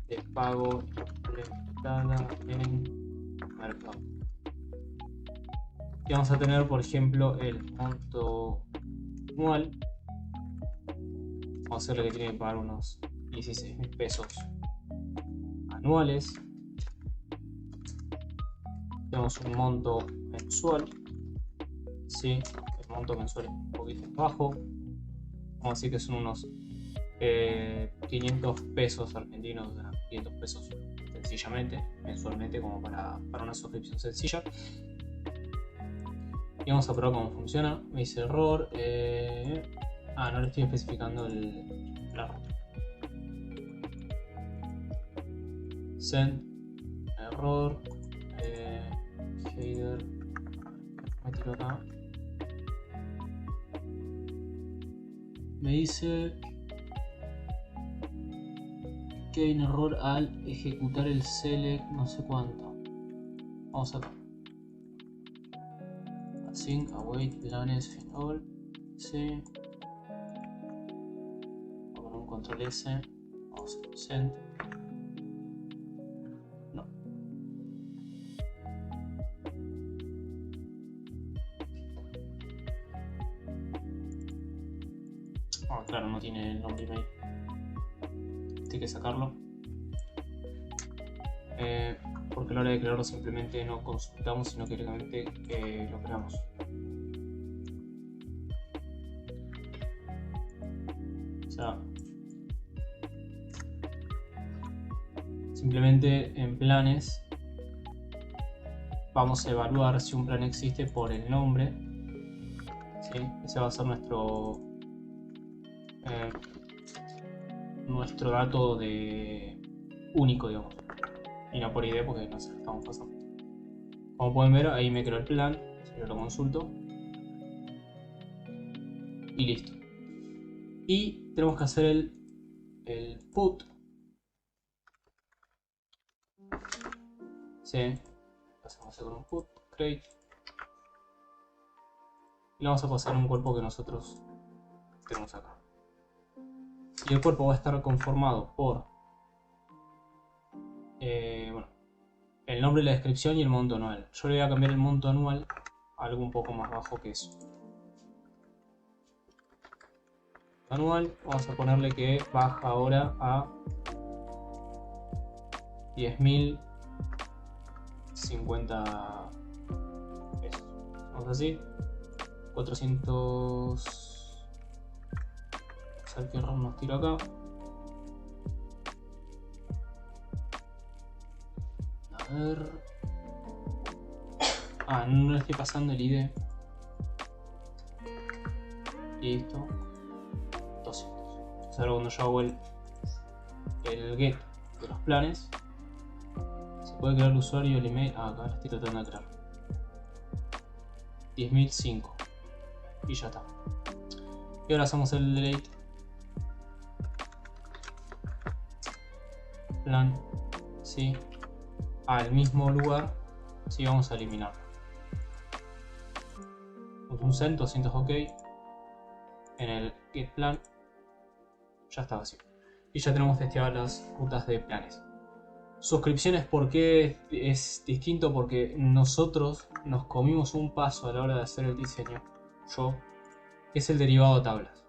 de pago implementada en Mercado. Y vamos a tener, por ejemplo, el monto anual. Vamos a hacerle que tiene que pagar unos 16.000 pesos anuales. Tenemos un monto mensual, ¿sí? El monto mensual es un poquito bajo. Vamos a decir que son unos 500 pesos argentinos, 500 pesos sencillamente, mensualmente, como para una suscripción sencilla. Y vamos a probar cómo funciona. Me dice error. No le estoy especificando la ruta. Send, error, header, me tiro acá. Me dice que hay un error al ejecutar el select no sé cuánto. Vamos acá. Async, await, planes, final. Sí. Vamos con un control S. Vamos a send. No. Claro, no tiene el nombre email. Hay que sacarlo. Porque a la hora de crearlo simplemente no consultamos, sino que directamente lo creamos. O sea, simplemente en planes vamos a evaluar si un plan existe por el nombre, ¿sí? Ese va a ser nuestro dato único, digamos, y no por ID, porque no sé, estamos pasando. Como pueden ver, ahí me creo el plan, si yo lo consulto y listo. Y tenemos que hacer el put, ¿sí? Pasamos a hacer con un put create y le vamos a pasar un cuerpo que nosotros tenemos acá. Y el cuerpo va a estar conformado por el nombre, la descripción y el monto anual. Yo le voy a cambiar el monto anual a algo un poco más bajo que eso. Anual, vamos a ponerle que baja ahora a 10.050 pesos. Vamos así. 400. Vamos a ver qué error nos tiro acá. A ver. No le estoy pasando el ID. Listo. 200. Entonces ahora cuando yo hago el get de los planes, se puede crear el usuario y el email. Acá lo estoy tratando de crear. 10.005. Y ya está. Y ahora hacemos el delete. Plan. Sí. Al mismo lugar. Sí, vamos a eliminarlo. Un send, 200 ok. En el get plan. Ya está vacío. Y ya tenemos testeadas las rutas de planes. Suscripciones, ¿por qué es distinto? Porque nosotros nos comimos un paso a la hora de hacer el diseño. Que es el derivado de tablas.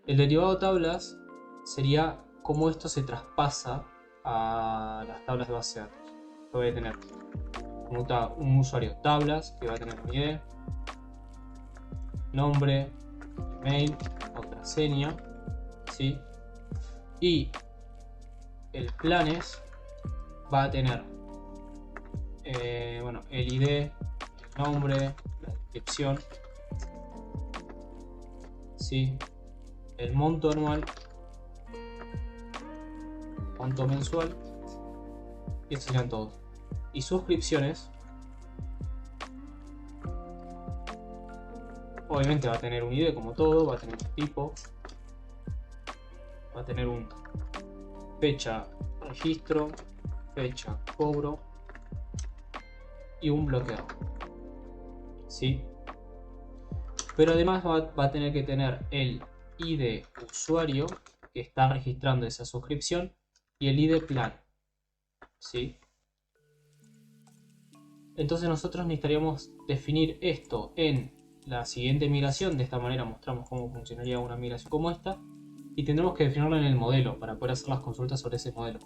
El derivado de tablas sería cómo esto se traspasa a las tablas de base de datos. Yo voy a tener un usuario tablas que va a tener mi ID, nombre, email, contraseña, ¿sí? Y el planes va a tener bueno, el ID, el nombre, la descripción, ¿sí? El monto anual, monto mensual, y estos serían todos. Y suscripciones, obviamente va a tener un ID como todo, va a tener un tipo, va a tener un fecha registro, fecha cobro y un bloqueado, ¿sí? Pero además va a tener que tener el ID usuario que está registrando esa suscripción y el ID plan, ¿sí? Entonces nosotros necesitaríamos definir esto en la siguiente migración. De esta manera mostramos cómo funcionaría una migración como esta, y tendremos que definirlo en el modelo para poder hacer las consultas sobre ese modelo.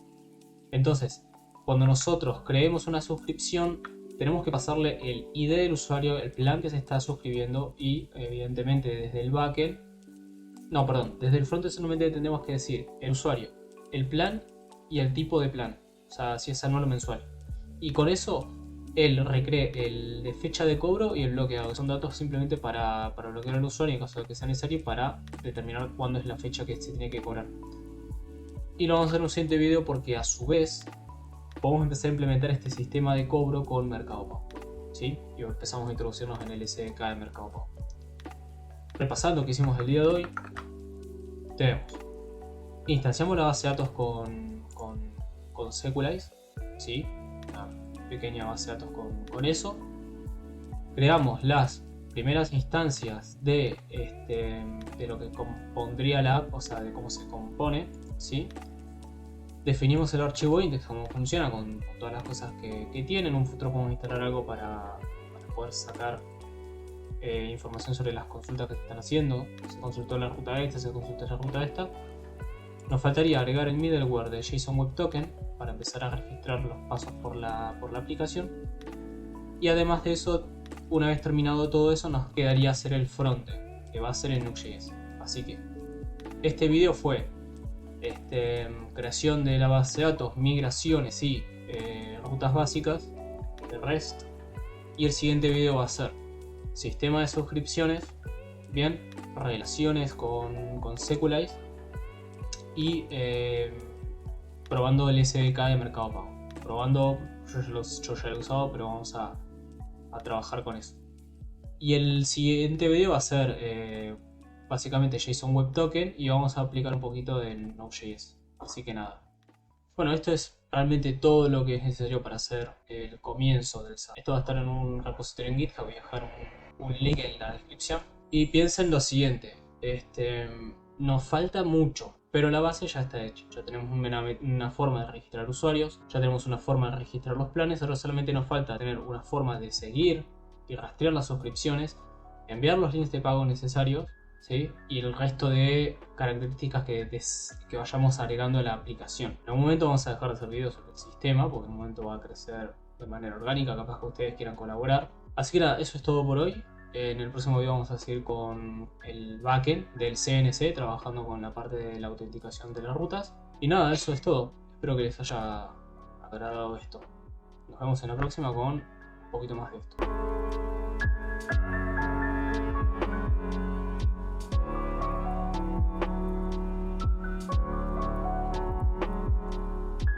Entonces, cuando nosotros creemos una suscripción, tenemos que pasarle el ID del usuario, el plan que se está suscribiendo, y evidentemente desde el backend, no, perdón, desde el frontend solamente tendremos que decir el usuario, el plan y el tipo de plan, o sea, si es anual o mensual. Y con eso él recree el de fecha de cobro y el bloqueado, que son datos simplemente para bloquear al usuario en caso de que sea necesario, para determinar cuándo es la fecha que se tiene que cobrar. Y lo vamos a hacer en un siguiente video, porque a su vez podemos empezar a implementar este sistema de cobro con Mercado Pago, ¿sí? Y empezamos a introducirnos en el SDK de Mercado Pago. Repasando lo que hicimos el día de hoy, tenemos: instanciamos la base de datos con Sequelize, ¿sí? Una pequeña base de datos con eso. Creamos las primeras instancias de lo que compondría la app, o sea, de cómo se compone, ¿sí? Definimos el archivo index, cómo funciona con todas las cosas que tiene. En un futuro podemos instalar algo para poder sacar información sobre las consultas que se están haciendo. Se consultó la ruta esta, se consultó la ruta esta. Nos faltaría agregar el middleware de JSON Web Token para empezar a registrar los pasos por la aplicación. Y además de eso, una vez terminado todo eso, nos quedaría hacer el frontend, que va a ser en Nuxt.js. Así que este video fue creación de la base de datos, migraciones y rutas básicas de REST. Y el siguiente video va a ser sistema de suscripciones, bien, relaciones con Sequelize y probando el SDK de Mercado Pago. Probando, yo ya lo he usado, pero vamos a trabajar con eso. Y el siguiente video va a ser básicamente JSON Web Token, y vamos a aplicar un poquito del Node.js. Así que nada. Bueno, esto es realmente todo lo que es necesario para hacer el comienzo del SAP. Esto va a estar en un repositorio en GitHub, voy a dejar un link en la descripción. Y piensen lo siguiente, nos falta mucho, pero la base ya está hecha. Ya tenemos una forma de registrar usuarios, ya tenemos una forma de registrar los planes. Ahora solamente nos falta tener una forma de seguir y rastrear las suscripciones, enviar los links de pago necesarios, ¿sí? Y el resto de características que vayamos agregando a la aplicación. En algún momento vamos a dejar de hacer videos sobre el sistema, porque en un momento va a crecer de manera orgánica, capaz que ustedes quieran colaborar. Así que nada, eso es todo por hoy. En el próximo video vamos a seguir con el backend del CNC, trabajando con la parte de la autenticación de las rutas. Y nada, eso es todo. Espero que les haya agradado esto. Nos vemos en la próxima con un poquito más de esto.